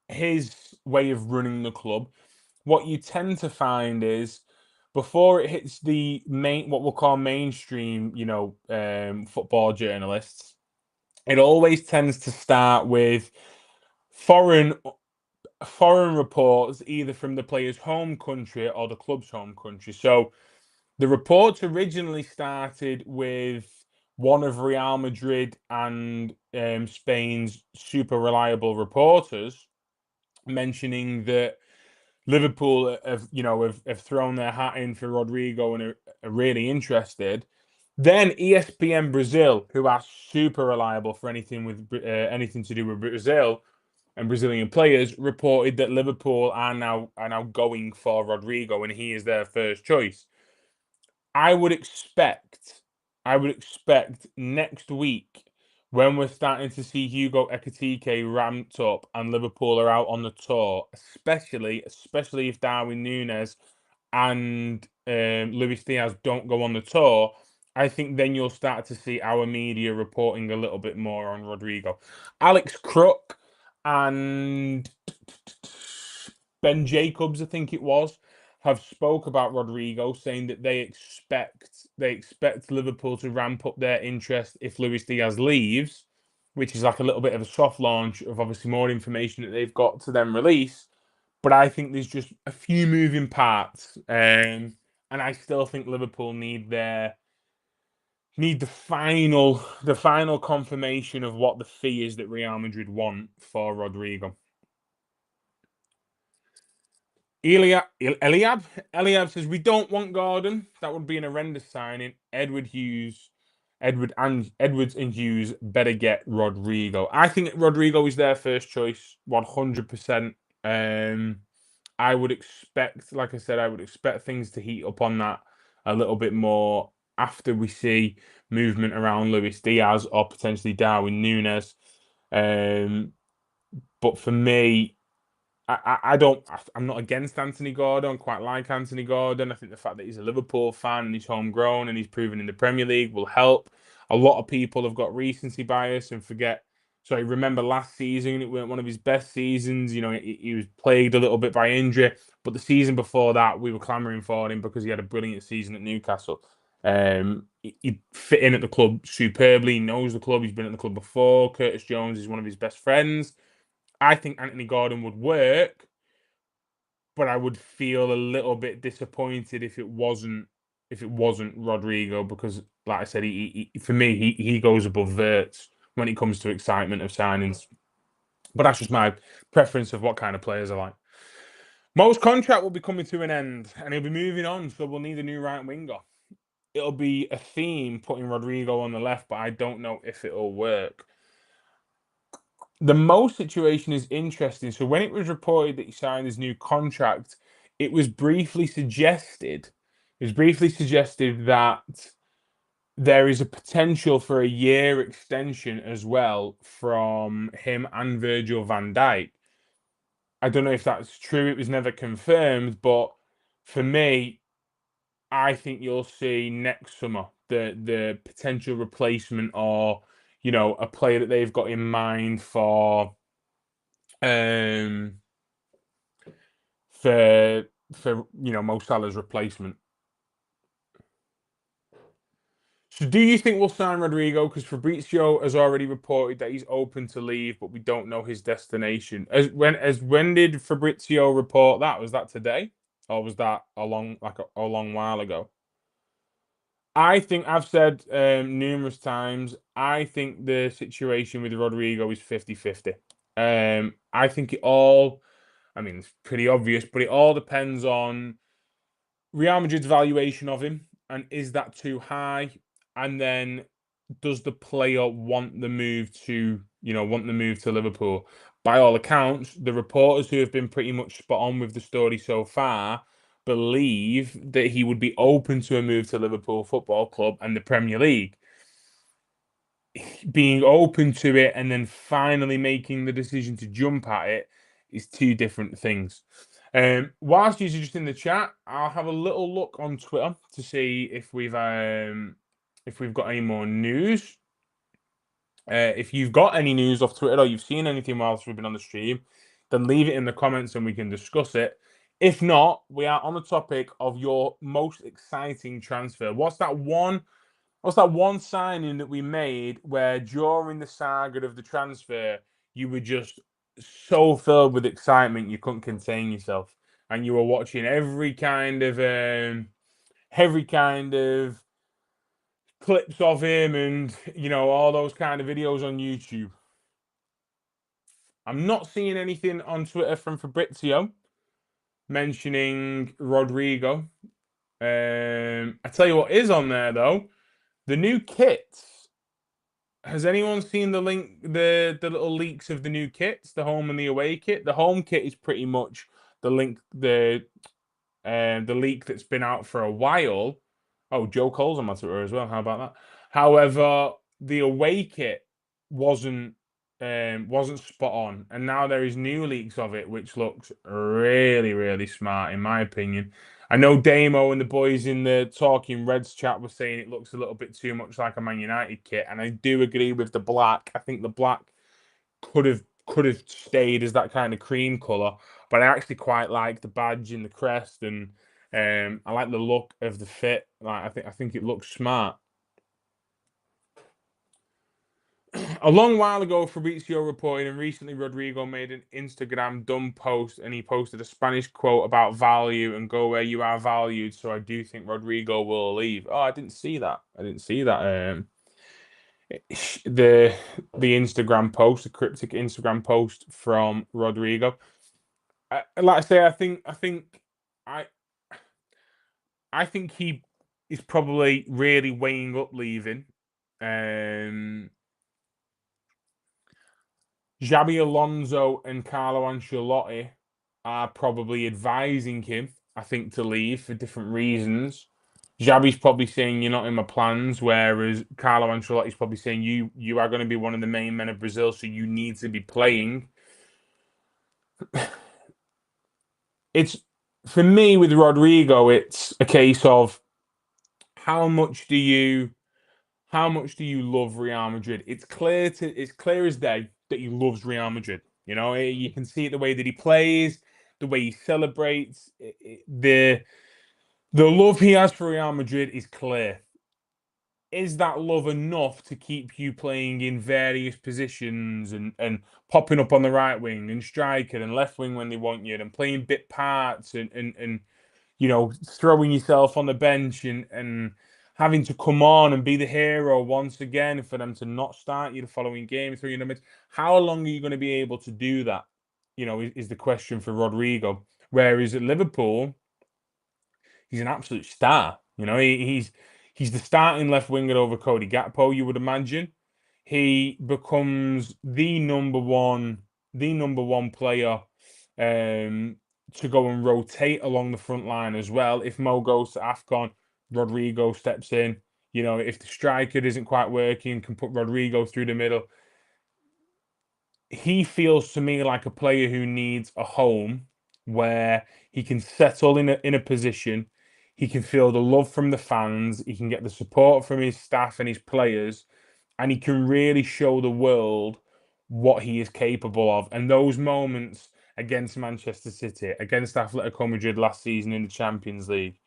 his way of running the club, what you tend to find is before it hits the what we'll call mainstream, football journalists, it always tends to start with foreign reports, either from the player's home country or the club's home country. So The reports originally started with one of Real Madrid and Spain's super reliable reporters mentioning that Liverpool have thrown their hat in for Rodrygo and are really interested. Then ESPN Brazil, who are super reliable for anything to do with Brazil and Brazilian players, reported that Liverpool are now going for Rodrygo and he is their first choice. I would expect, I would expect next week when we're starting to see Hugo Ekitike ramped up and Liverpool are out on the tour, especially if Darwin Nunez and Luis Diaz don't go on the tour. I think then you'll start to see our media reporting a little bit more on Rodrygo. Alex Crook and Ben Jacobs, I think it was, have spoke about Rodrygo, saying that they expect Liverpool to ramp up their interest if Luis Diaz leaves, which is like a little bit of a soft launch of obviously more information that they've got to then release. But I think there's just a few moving parts, and I still think Liverpool need the final confirmation of what the fee is that Real Madrid want for Rodrygo. Eliab says we don't want Gordon. That would be an horrendous signing. Edwards and Hughes better get Rodrygo. I think Rodrygo is their first choice, 100%. I would expect, like I said, I would expect things to heat up on that a little bit more after we see movement around Luis Diaz or potentially Darwin Nunez. But for me, I'm not against Anthony Gordon. I quite like Anthony Gordon. I think the fact that he's a Liverpool fan and he's homegrown and he's proven in the Premier League will help. A lot of people have got recency bias and remember last season, it weren't one of his best seasons. He was plagued a little bit by injury, but the season before that, we were clamouring for him because he had a brilliant season at Newcastle. He fit in at the club superbly. He knows the club. He's been at the club before. Curtis Jones is one of his best friends. I think Anthony Gordon would work, but I would feel a little bit disappointed if it wasn't Rodrygo because, like I said, for me he goes above Wirtz when it comes to excitement of signings. But that's just my preference of what kind of players I like. Mo's contract will be coming to an end, and he'll be moving on, so we'll need a new right winger. It'll be a theme putting Rodrygo on the left, but I don't know if it'll work. The Mo situation is interesting. So when it was reported that he signed his new contract, it was briefly suggested that there is a potential for a year extension as well from him and Virgil van Dijk. I don't know if that's true. It was never confirmed, but for me, I think you'll see next summer the potential replacement or a player that they've got in mind um for Mo Salah's replacement. So do you think we'll sign Rodrygo? Because Fabrizio has already reported that he's open to leave, but we don't know his destination. When did Fabrizio report that? Was that today? Or was that a long while ago? I think I've said numerous times, I think the situation with Rodrygo is 50-50. I think it's pretty obvious, but it all depends on Real Madrid's valuation of him, and is that too high? And then does the player want the move to Liverpool? By all accounts, the reporters who have been pretty much spot on with the story so far believe that he would be open to a move to Liverpool Football Club and the Premier League. Being open to it and then finally making the decision to jump at it is two different things. Whilst you're just in the chat, I'll have a little look on Twitter to see if we've got any more news. If you've got any news off Twitter or you've seen anything whilst we've been on the stream, then leave it in the comments and we can discuss it. If not, we are on the topic of your most exciting transfer. What's that one signing that we made where during the saga of the transfer, you were just so filled with excitement you couldn't contain yourself, and you were watching every kind of every kind of clips of him and, all those kind of videos on YouTube. I'm not seeing anything on Twitter from Fabrizio mentioning Rodrygo. I tell you what is on there, though. The new kits. Has anyone seen the link, the little leaks of the new kits, the home and the away kit? The home kit is pretty much the leak that's been out for a while. Oh, Joe Cole's on my Twitter as well. How about that? However, the away kit wasn't wasn't spot on, and now there is new leaks of it, which looks really, really smart, in my opinion. I know Damo and the boys in the Talking Reds chat were saying it looks a little bit too much like a Man United kit, and I do agree with the black. I think the black could have stayed as that kind of cream color, but I actually quite like the badge and the crest, and I like the look of the fit. Like I think it looks smart. A long while ago, Fabrizio reported, and recently Rodrygo made an Instagram dumb post, and he posted a Spanish quote about value and go where you are valued. So I do think Rodrygo will leave. Oh, I didn't see that. The Instagram post, the cryptic Instagram post from Rodrygo. Like I say, I I think he is probably really weighing up leaving. Um, Xabi Alonso and Carlo Ancelotti are probably advising him, I think, to leave for different reasons. Xabi's probably saying you're not in my plans, whereas Carlo Ancelotti's probably saying you are going to be one of the main men of Brazil, so you need to be playing. It's for me with Rodrygo, it's a case of how much do you love Real Madrid? It's clear as day that he loves Real Madrid. You can see it the way that he plays, the way he celebrates. The love he has for Real Madrid is clear. Is that love enough to keep you playing in various positions and popping up on the right wing and striker and left wing when they want you and playing bit parts and throwing yourself on the bench and having to come on and be the hero once again for them to not start you the following game through your minutes? How long are you going to be able to do that? Is the question for Rodrygo. Whereas at Liverpool, he's an absolute star. He's the starting left winger over Cody Gakpo, you would imagine. He becomes the number one player to go and rotate along the front line as well. If Mo goes to AFCON, Rodrygo steps in. If the striker isn't quite working, can put Rodrygo through the middle. He feels to me like a player who needs a home where he can settle in a position. He can feel the love from the fans. He can get the support from his staff and his players, and he can really show the world what he is capable of. And those moments against Manchester City, against Atletico Madrid last season in the Champions League,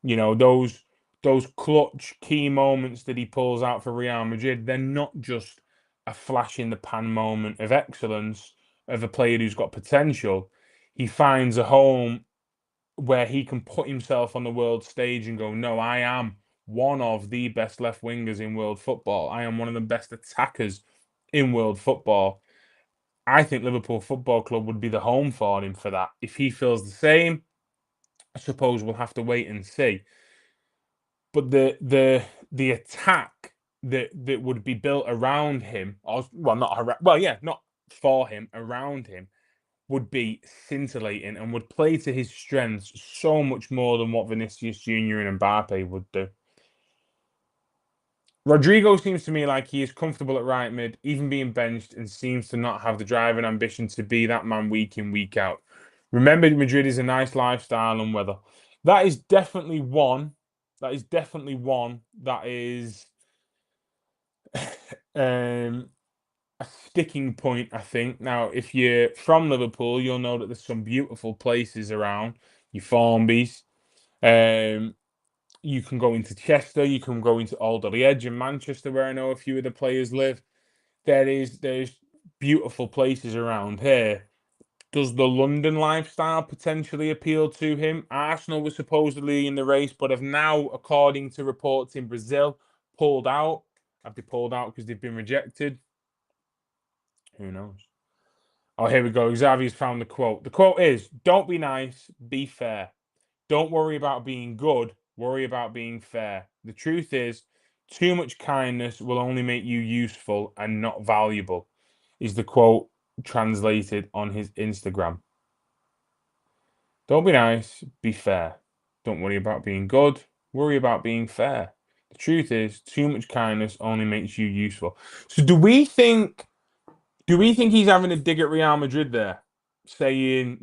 those clutch key moments that he pulls out for Real Madrid, they're not just a flash in the pan moment of excellence of a player who's got potential. He finds a home where he can put himself on the world stage and go, no, I am one of the best left wingers in world football. I am one of the best attackers in world football. I think Liverpool Football Club would be the home for him for that. If he feels the same, I suppose we'll have to wait and see. But the attack that would be built around him, or well, not around, well, yeah, not for him, around him, would be scintillating and would play to his strengths so much more than what Vinicius Junior and Mbappe would do. Rodrygo seems to me like he is comfortable at right mid, even being benched, and seems to not have the drive and ambition to be that man week in, week out. Remember, Madrid is a nice lifestyle and weather. That is definitely one. That is definitely one that is a sticking point, I think. Now, if you're from Liverpool, you'll know that there's some beautiful places around. Your Formbies. You can go into Chester. You can go into Alderley Edge in Manchester, where I know a few of the players live. There's beautiful places around here. Does the London lifestyle potentially appeal to him? Arsenal were supposedly in the race, but have now, according to reports in Brazil, pulled out. Have they pulled out because they've been rejected? Who knows? Oh, here we go. Xavi's found the quote. The quote is, "Don't be nice, be fair. Don't worry about being good, worry about being fair. The truth is, too much kindness will only make you useful and not valuable," is the quote translated on his Instagram. Don't be nice, be fair. Don't worry about being good, worry about being fair. The truth is, too much kindness only makes you useful. So do we think he's having a dig at Real Madrid there? Saying,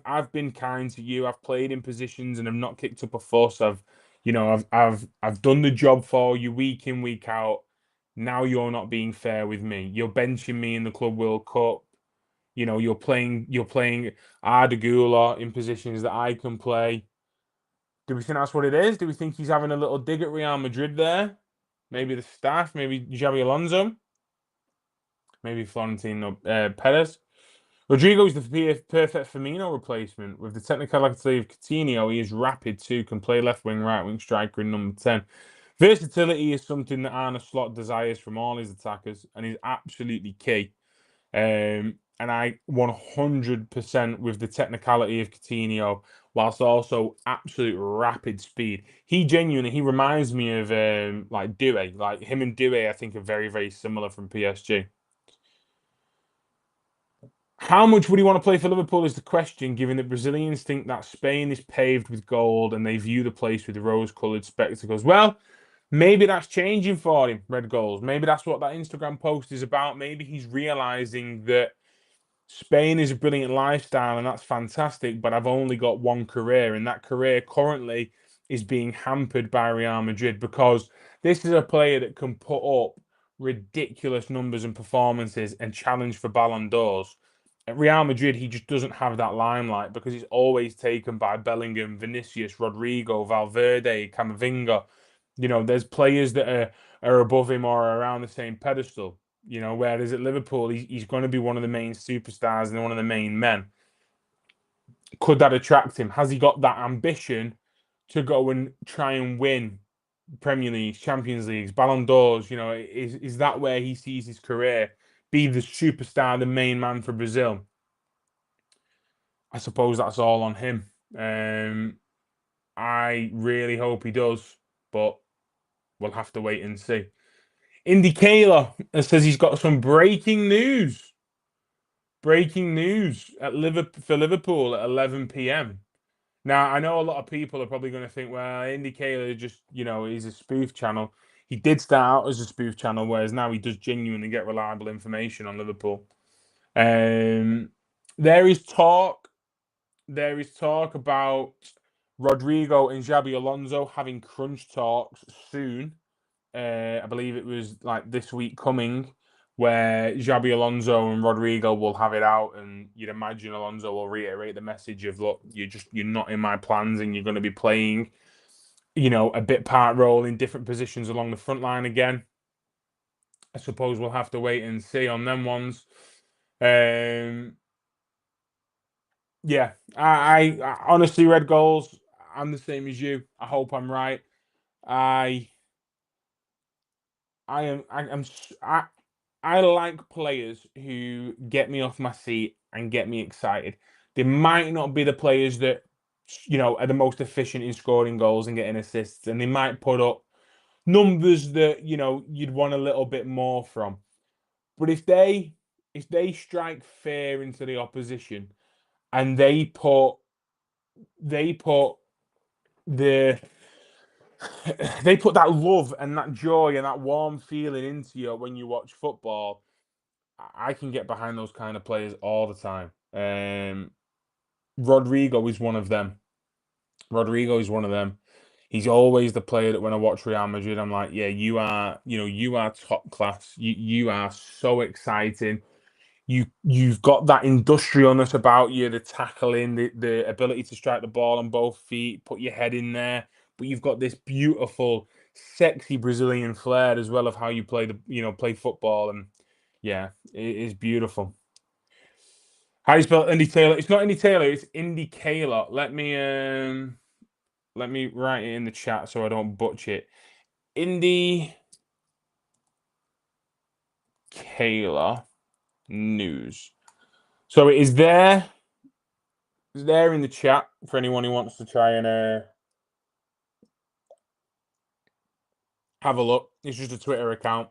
I've been kind to you, I've played in positions and have not kicked up a fuss. I've done the job for you week in, week out. Now you're not being fair with me. You're benching me in the Club World Cup. You're playing Ardagula in positions that I can play. Do we think that's what it is? Do we think he's having a little dig at Real Madrid there? Maybe the staff, maybe Xabi Alonso, maybe Florentino Perez. Rodrygo is the perfect Firmino replacement. With the technicality of Coutinho, he is rapid too, can play left wing, right wing striker in number 10. Versatility is something that Arne Slot desires from all his attackers and is absolutely key. And I 100% with the technicality of Coutinho, whilst also absolute rapid speed. He reminds me of like Doué. Like him and Doué, I think are very, very similar from PSG. How much would he want to play for Liverpool is the question, given that Brazilians think that Spain is paved with gold and they view the place with rose-coloured spectacles. Well, maybe that's changing for him, Red Goals. Maybe that's what that Instagram post is about. Maybe he's realising that Spain is a brilliant lifestyle and that's fantastic, but I've only got one career, and that career currently is being hampered by Real Madrid because this is a player that can put up ridiculous numbers and performances and challenge for Ballon d'Ors. At Real Madrid, he just doesn't have that limelight because he's always taken by Bellingham, Vinicius, Rodrygo, Valverde, Camavinga. There's players that are above him or around the same pedestal. Whereas at Liverpool, he's going to be one of the main superstars and one of the main men. Could that attract him? Has he got that ambition to go and try and win Premier League, Champions Leagues, Ballon d'Ors? Is that where he sees his career? Be the superstar, the main man for Brazil? I suppose that's all on him. I really hope he does, but we'll have to wait and see. Indicator says he's got some breaking news. Breaking news for Liverpool at 11 p.m. Now, I know a lot of people are probably going to think, well, Indicator just, he's a spoof channel. He did start out as a spoof channel, whereas now he does genuinely get reliable information on Liverpool. There is talk about Rodrygo and Xabi Alonso having crunch talks soon. I believe it was like this week coming, where Xabi Alonso and Rodrygo will have it out, and you'd imagine Alonso will reiterate the message of, look, you're not in my plans, and you're going to be playing, a bit part role in different positions along the front line again. I suppose we'll have to wait and see on them ones. Yeah, I honestly, Red Goals, I'm the same as you. I hope I'm right. I like players who get me off my seat and get me excited. They might not be the players that are the most efficient in scoring goals and getting assists, and they might put up numbers that you'd want a little bit more from. But if they strike fear into the opposition and they put the they put that love and that joy and that warm feeling into you when you watch football, I can get behind those kind of players all the time. Rodrygo is one of them. He's always the player that when I watch Real Madrid, I'm like, yeah, you are top class. You are so exciting. You've got that industrialness about you, the tackling, the ability to strike the ball on both feet, put your head in there, but you've got this beautiful, sexy Brazilian flair as well of how you play football, and yeah, it is beautiful. How do you spell Indy Taylor? It's not Indy Taylor. It's Indy Kaler. Let me write it in the chat so I don't butcher it. Indy Kaler news. So it is there. It's there in the chat for anyone who wants to try and have a look. It's just a Twitter account.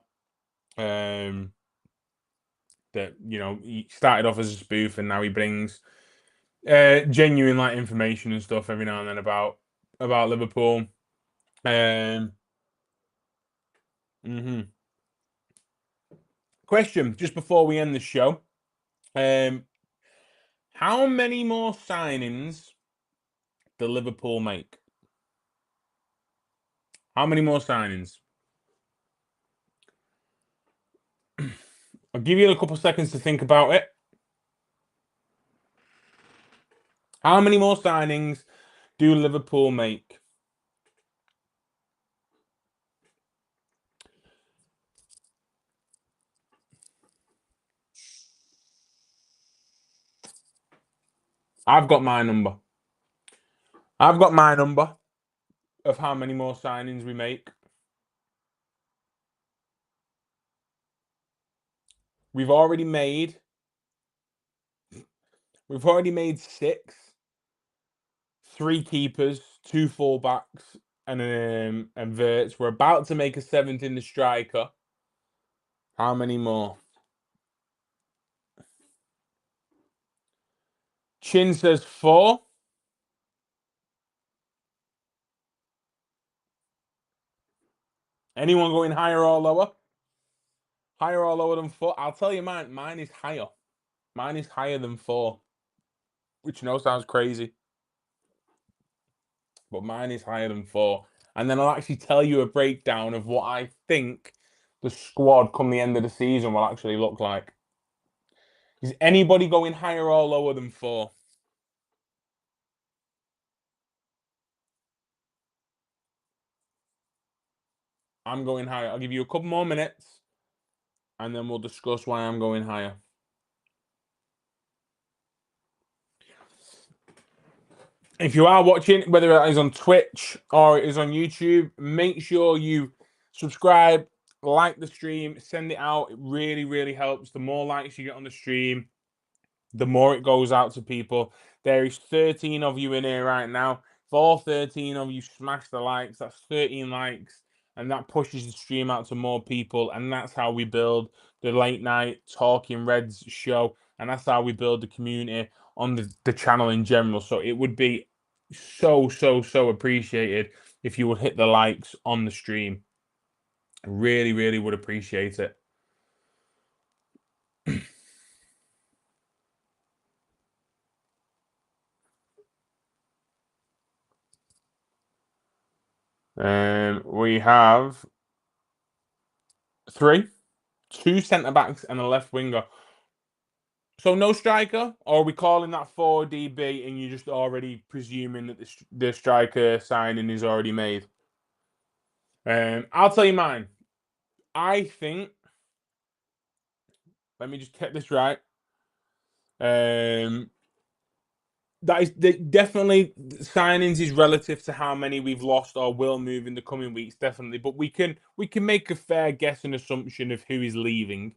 That he started off as a spoof and now he brings genuine like information and stuff every now and then about Liverpool. Question just before we end the show. How many more signings do Liverpool make? How many more signings? I'll give you a couple seconds to think about it. How many more signings do Liverpool make? I've got my number. I've got my number of how many more signings we make. We've already made 6. 3 keepers, 2 fullbacks, and Verts. We're about to make a 7th in the striker. How many more? Chin says 4. Anyone going higher or lower? Higher or lower than 4? I'll tell you mine. Mine is higher. Mine is higher than 4. Which sounds crazy. But mine is higher than 4. And then I'll actually tell you a breakdown of what I think the squad come the end of the season will actually look like. Is anybody going higher or lower than 4? I'm going higher. I'll give you a couple more minutes and then we'll discuss why I'm going higher. If you are watching, whether it is on Twitch or it is on YouTube, make sure you subscribe, like the stream, send it out. It really, really helps. The more likes you get on the stream, the more it goes out to people. There is 13 of you in here right now. If all 13 of you smash the likes, that's 13 likes, and that pushes the stream out to more people, and that's how we build the late night Talking Reds show, and that's how we build the community on the channel in general. So it would be so appreciated if you would hit the likes on the stream. Really, really would appreciate it. We have 3, 2 centre backs and a left winger. So no striker, or are we calling that 4DB and you're just already presuming that the striker signing is already made? I'll tell you mine. I think. Let me just get this right. That is definitely signings is relative to how many we've lost or will move in the coming weeks, definitely. But we can make a fair guess and assumption of who is leaving.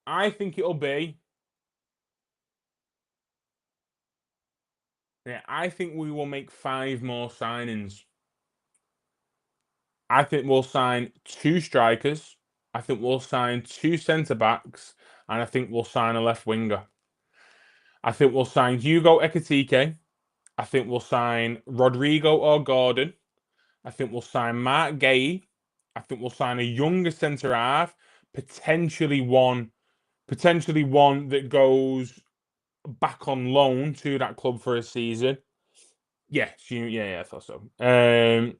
I think it'll be. Yeah, I think we will make 5 more signings. I think we'll sign 2 strikers. I think we'll sign 2 centre backs, and I think we'll sign a left winger. I think we'll sign Hugo Ekitike. I think we'll sign Rodrygo or Gordon. I think we'll sign Mark Gay. I think we'll sign a younger centre half, potentially one that goes back on loan to that club for a season. Yeah, I thought so. And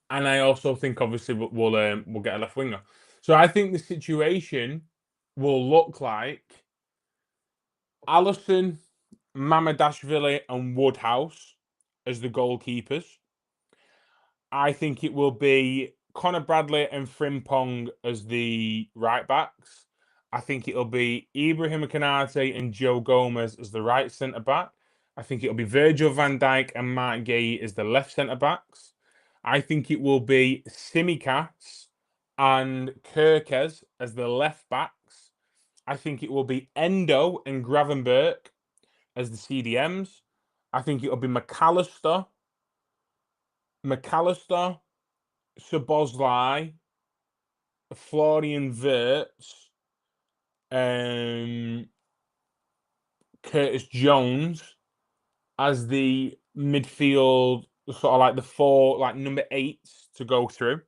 I also think obviously we'll get a left winger. So I think the situation will look like Allison, Mamadashvili, and Woodhouse as the goalkeepers. I think it will be Connor Bradley and Frimpong as the right backs. I think it'll be Ibrahim Konate and Joe Gomez as the right centre back. I think it'll be Virgil van Dijk and Mark Gay as the left centre backs. I think it will be Simicas and Kirkes as the left backs. I think it will be Endo and Gravenberch as the CDMs. I think it'll be McAllister, Szoboszlai, Florian Wirtz, Curtis Jones as the midfield, sort of like the four, like number eights to go through.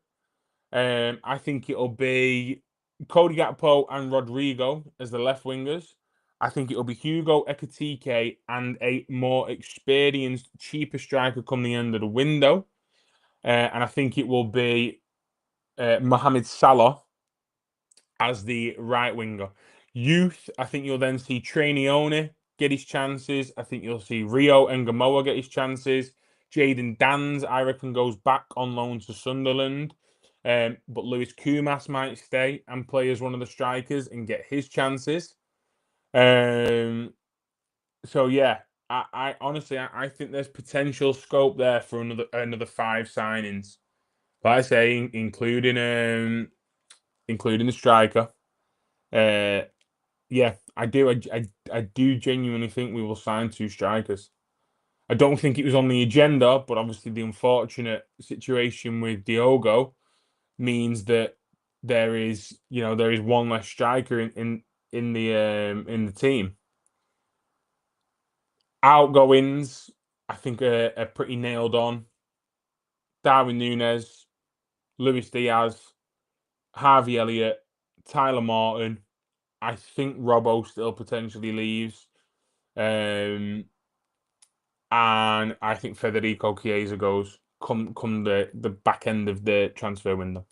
I think it'll be Cody Gakpo and Rodrygo as the left wingers. I think it'll be Hugo Ekitike and a more experienced, cheaper striker come the end of the window. And I think it will be Mohamed Salah as the right winger. Youth, I think you'll then see Trainione get his chances. I think you'll see Rio and Gamoa get his chances. Jaden Dans, I reckon, goes back on loan to Sunderland. But Lewis Kumas might stay and play as one of the strikers and get his chances. So yeah, I honestly I think there's potential scope there for another 5 signings. Like I say, including the striker. Yeah, I do. I do genuinely think we will sign 2 strikers. I don't think it was on the agenda, but obviously the unfortunate situation with Diogo means that there is one less striker in the team. Outgoings, I think are pretty nailed on. Darwin Nunez, Luis Diaz, Harvey Elliott, Tyler Morton. I think Robbo still potentially leaves. And I think Federico Chiesa goes come the back end of the transfer window.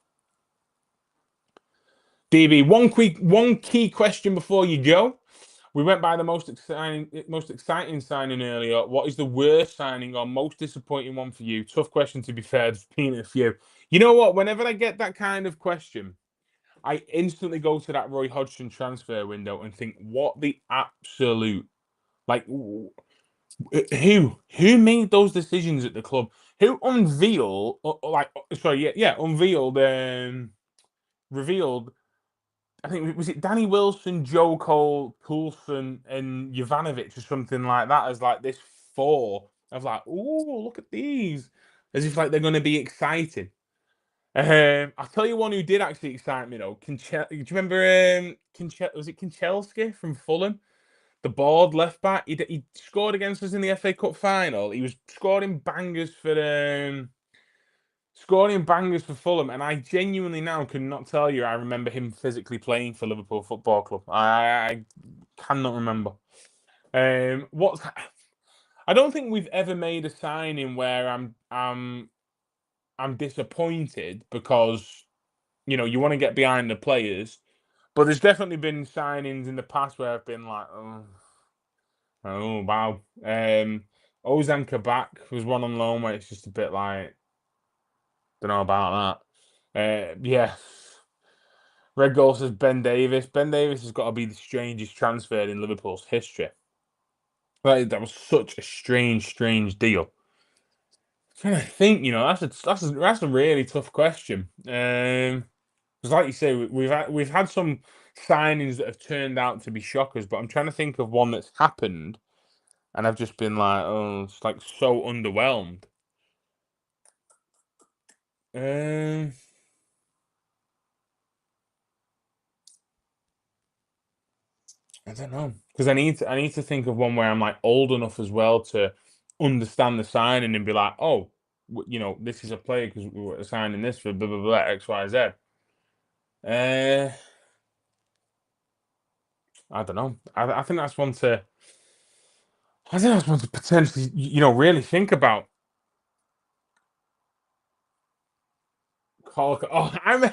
DB, one key question before you go. We went by the most exciting signing earlier. What is the worst signing or most disappointing one for you? Tough question, to be fair. There's been a few. You know what? Whenever I get that kind of question, I instantly go to that Roy Hodgson transfer window and think, what the absolute, like, who made those decisions at the club? Who unveiled, revealed, I think, was it Danny Wilson, Joe Cole, Poulsen, and Jovanovic or something like that as like this 4 of like, oh, look at these, as if like they're going to be exciting. I'll tell you one who did actually excite me though. Do you remember? Was it Kinchelski from Fulham? The board left back. He scored against us in the FA Cup final. He was scoring bangers for Fulham, and I genuinely now cannot tell you I remember him physically playing for Liverpool Football Club. I cannot remember. I don't think we've ever made a signing where I'm disappointed because you want to get behind the players, but there's definitely been signings in the past where I've been like, oh wow. Ozan Kabak was one on loan where it's just a bit like, don't know about that. Yeah. Red Goal says Ben Davis. Ben Davis has got to be the strangest transfer in Liverpool's history. That was such a strange deal. I'm trying to think, that's a really tough question. Because, like you say, we've had some signings that have turned out to be shockers, but I'm trying to think of one that's happened, and I've just been like, oh, it's like so underwhelmed. I don't know, because I need to think of one where I'm like old enough as well to understand the signing and be like, oh, this is a player because we were signing this for blah blah blah X Y Z. I don't know. I think that's one to. I think that's one to potentially, really think about. Oh, I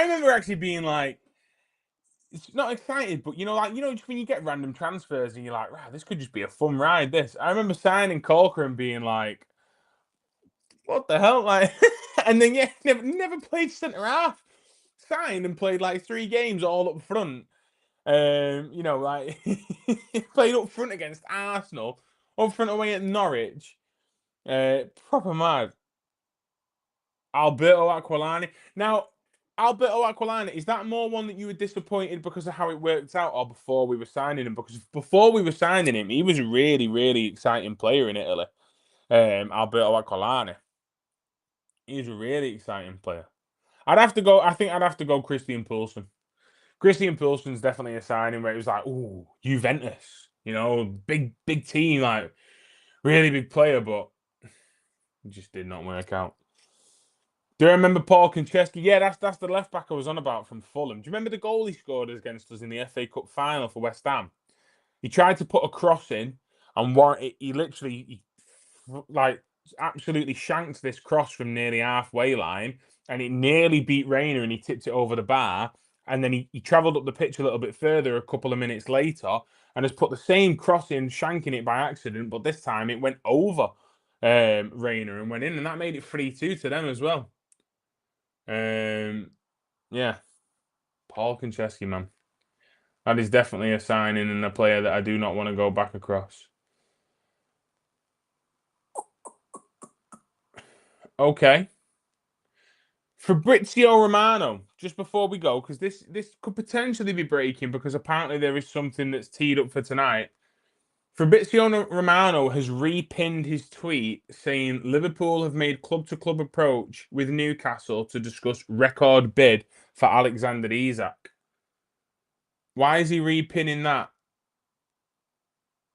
remember actually being like, it's not excited, but just when you get random transfers and you're like, wow, this could just be a fun ride. This, I remember signing Corker and being like, what the hell, like, and then yeah, never played centre half. signed and played like 3 games all up front. You know, like played up front against Arsenal, up front away at Norwich. Proper mad. Alberto Aquilani. Now, Alberto Aquilani, is that more one that you were disappointed because of how it worked out, or before we were signing him? Because before we were signing him, he was a really, really exciting player in Italy. Alberto Aquilani. He's a really exciting player. I'd have to go. I think I'd have to go Christian Poulsen. Christian Poulsen's definitely a signing where it was like, ooh, Juventus, you know, big team, like really big player, but it just did not work out. Do you remember Paul Konchesky? Yeah, that's the left back I was on about from Fulham. Do you remember the goal he scored against us in the FA Cup final for West Ham? He tried to put a cross in, and he literally like absolutely shanked this cross from nearly halfway line, and it nearly beat Rayner, and he tipped it over the bar. And then he travelled up the pitch a little bit further a couple of minutes later, and has put the same cross in, shanking it by accident, but this time it went over Rayner and went in, and that made it 3-2 to them as well. Yeah, Paul Konchesky, man. That is definitely a signing and a player that I do not want to go back across. Okay. Fabrizio Romano, just before we go, because this could potentially be breaking, because apparently there is something that's teed up for tonight. Fabrizio Romano has repinned his tweet saying Liverpool have made club-to-club approach with Newcastle to discuss record bid for Alexander Isak. Why is he repinning that?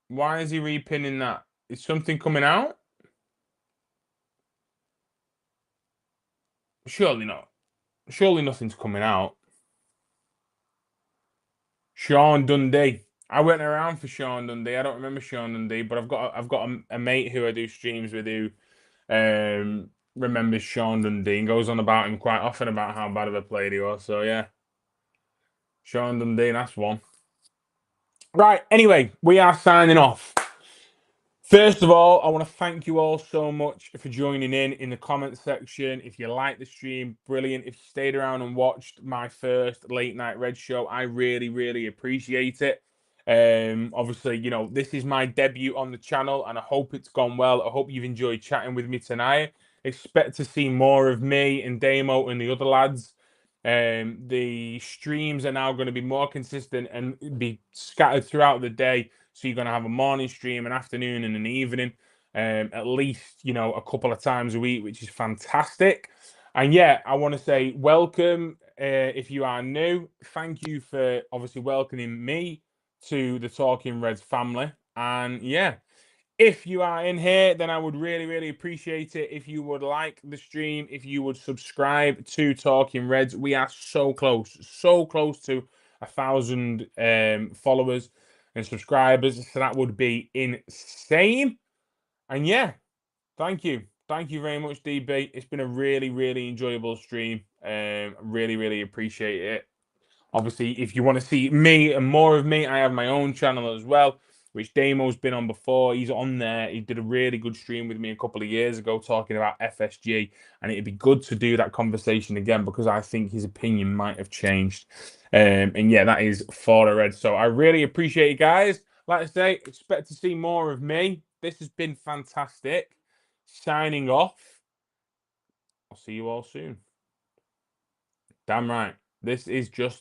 Why is he repinning that? Is something coming out? Surely not. Surely nothing's coming out. Sean Dundee. I went around for Sean Dundee. I don't remember Sean Dundee, but I've got a mate who I do streams with who remembers Sean Dundee and goes on about him quite often about how bad of a player he was. So yeah, Sean Dundee, that's one. Right. Anyway, we are signing off. First of all, I want to thank you all so much for joining in the comment section. If you liked the stream, brilliant. If you stayed around and watched my first late night Red show, I really, really appreciate it. Obviously, you know, this is my debut on the channel, and I hope it's gone well. I hope you've enjoyed chatting with me tonight. Expect to see more of me and Damo and the other lads. The streams are now going to be more consistent and be scattered throughout the day. So you're going to have a morning stream, an afternoon, and an evening, at least, you know, a couple of times a week, which is fantastic. And yeah, I want to say welcome if you are new. Thank you for obviously welcoming me to the Talking Reds family. And yeah, if you are in here, then I would really, really appreciate it if you would like the stream, if you would subscribe to Talking Reds. We are so close to 1,000 followers and subscribers. So that would be insane. And yeah, thank you. Thank you very much, DB. It's been a really, really enjoyable stream. Really, really appreciate it. Obviously, if you want to see me and more of me, I have my own channel as well, which Damo's been on before. He's on there. He did a really good stream with me a couple of years ago talking about FSG, and it'd be good to do that conversation again because I think his opinion might have changed. And yeah, that is for the Reds. So I really appreciate it, guys. Like I say, expect to see more of me. This has been fantastic. Signing off. I'll see you all soon. Damn right. This is just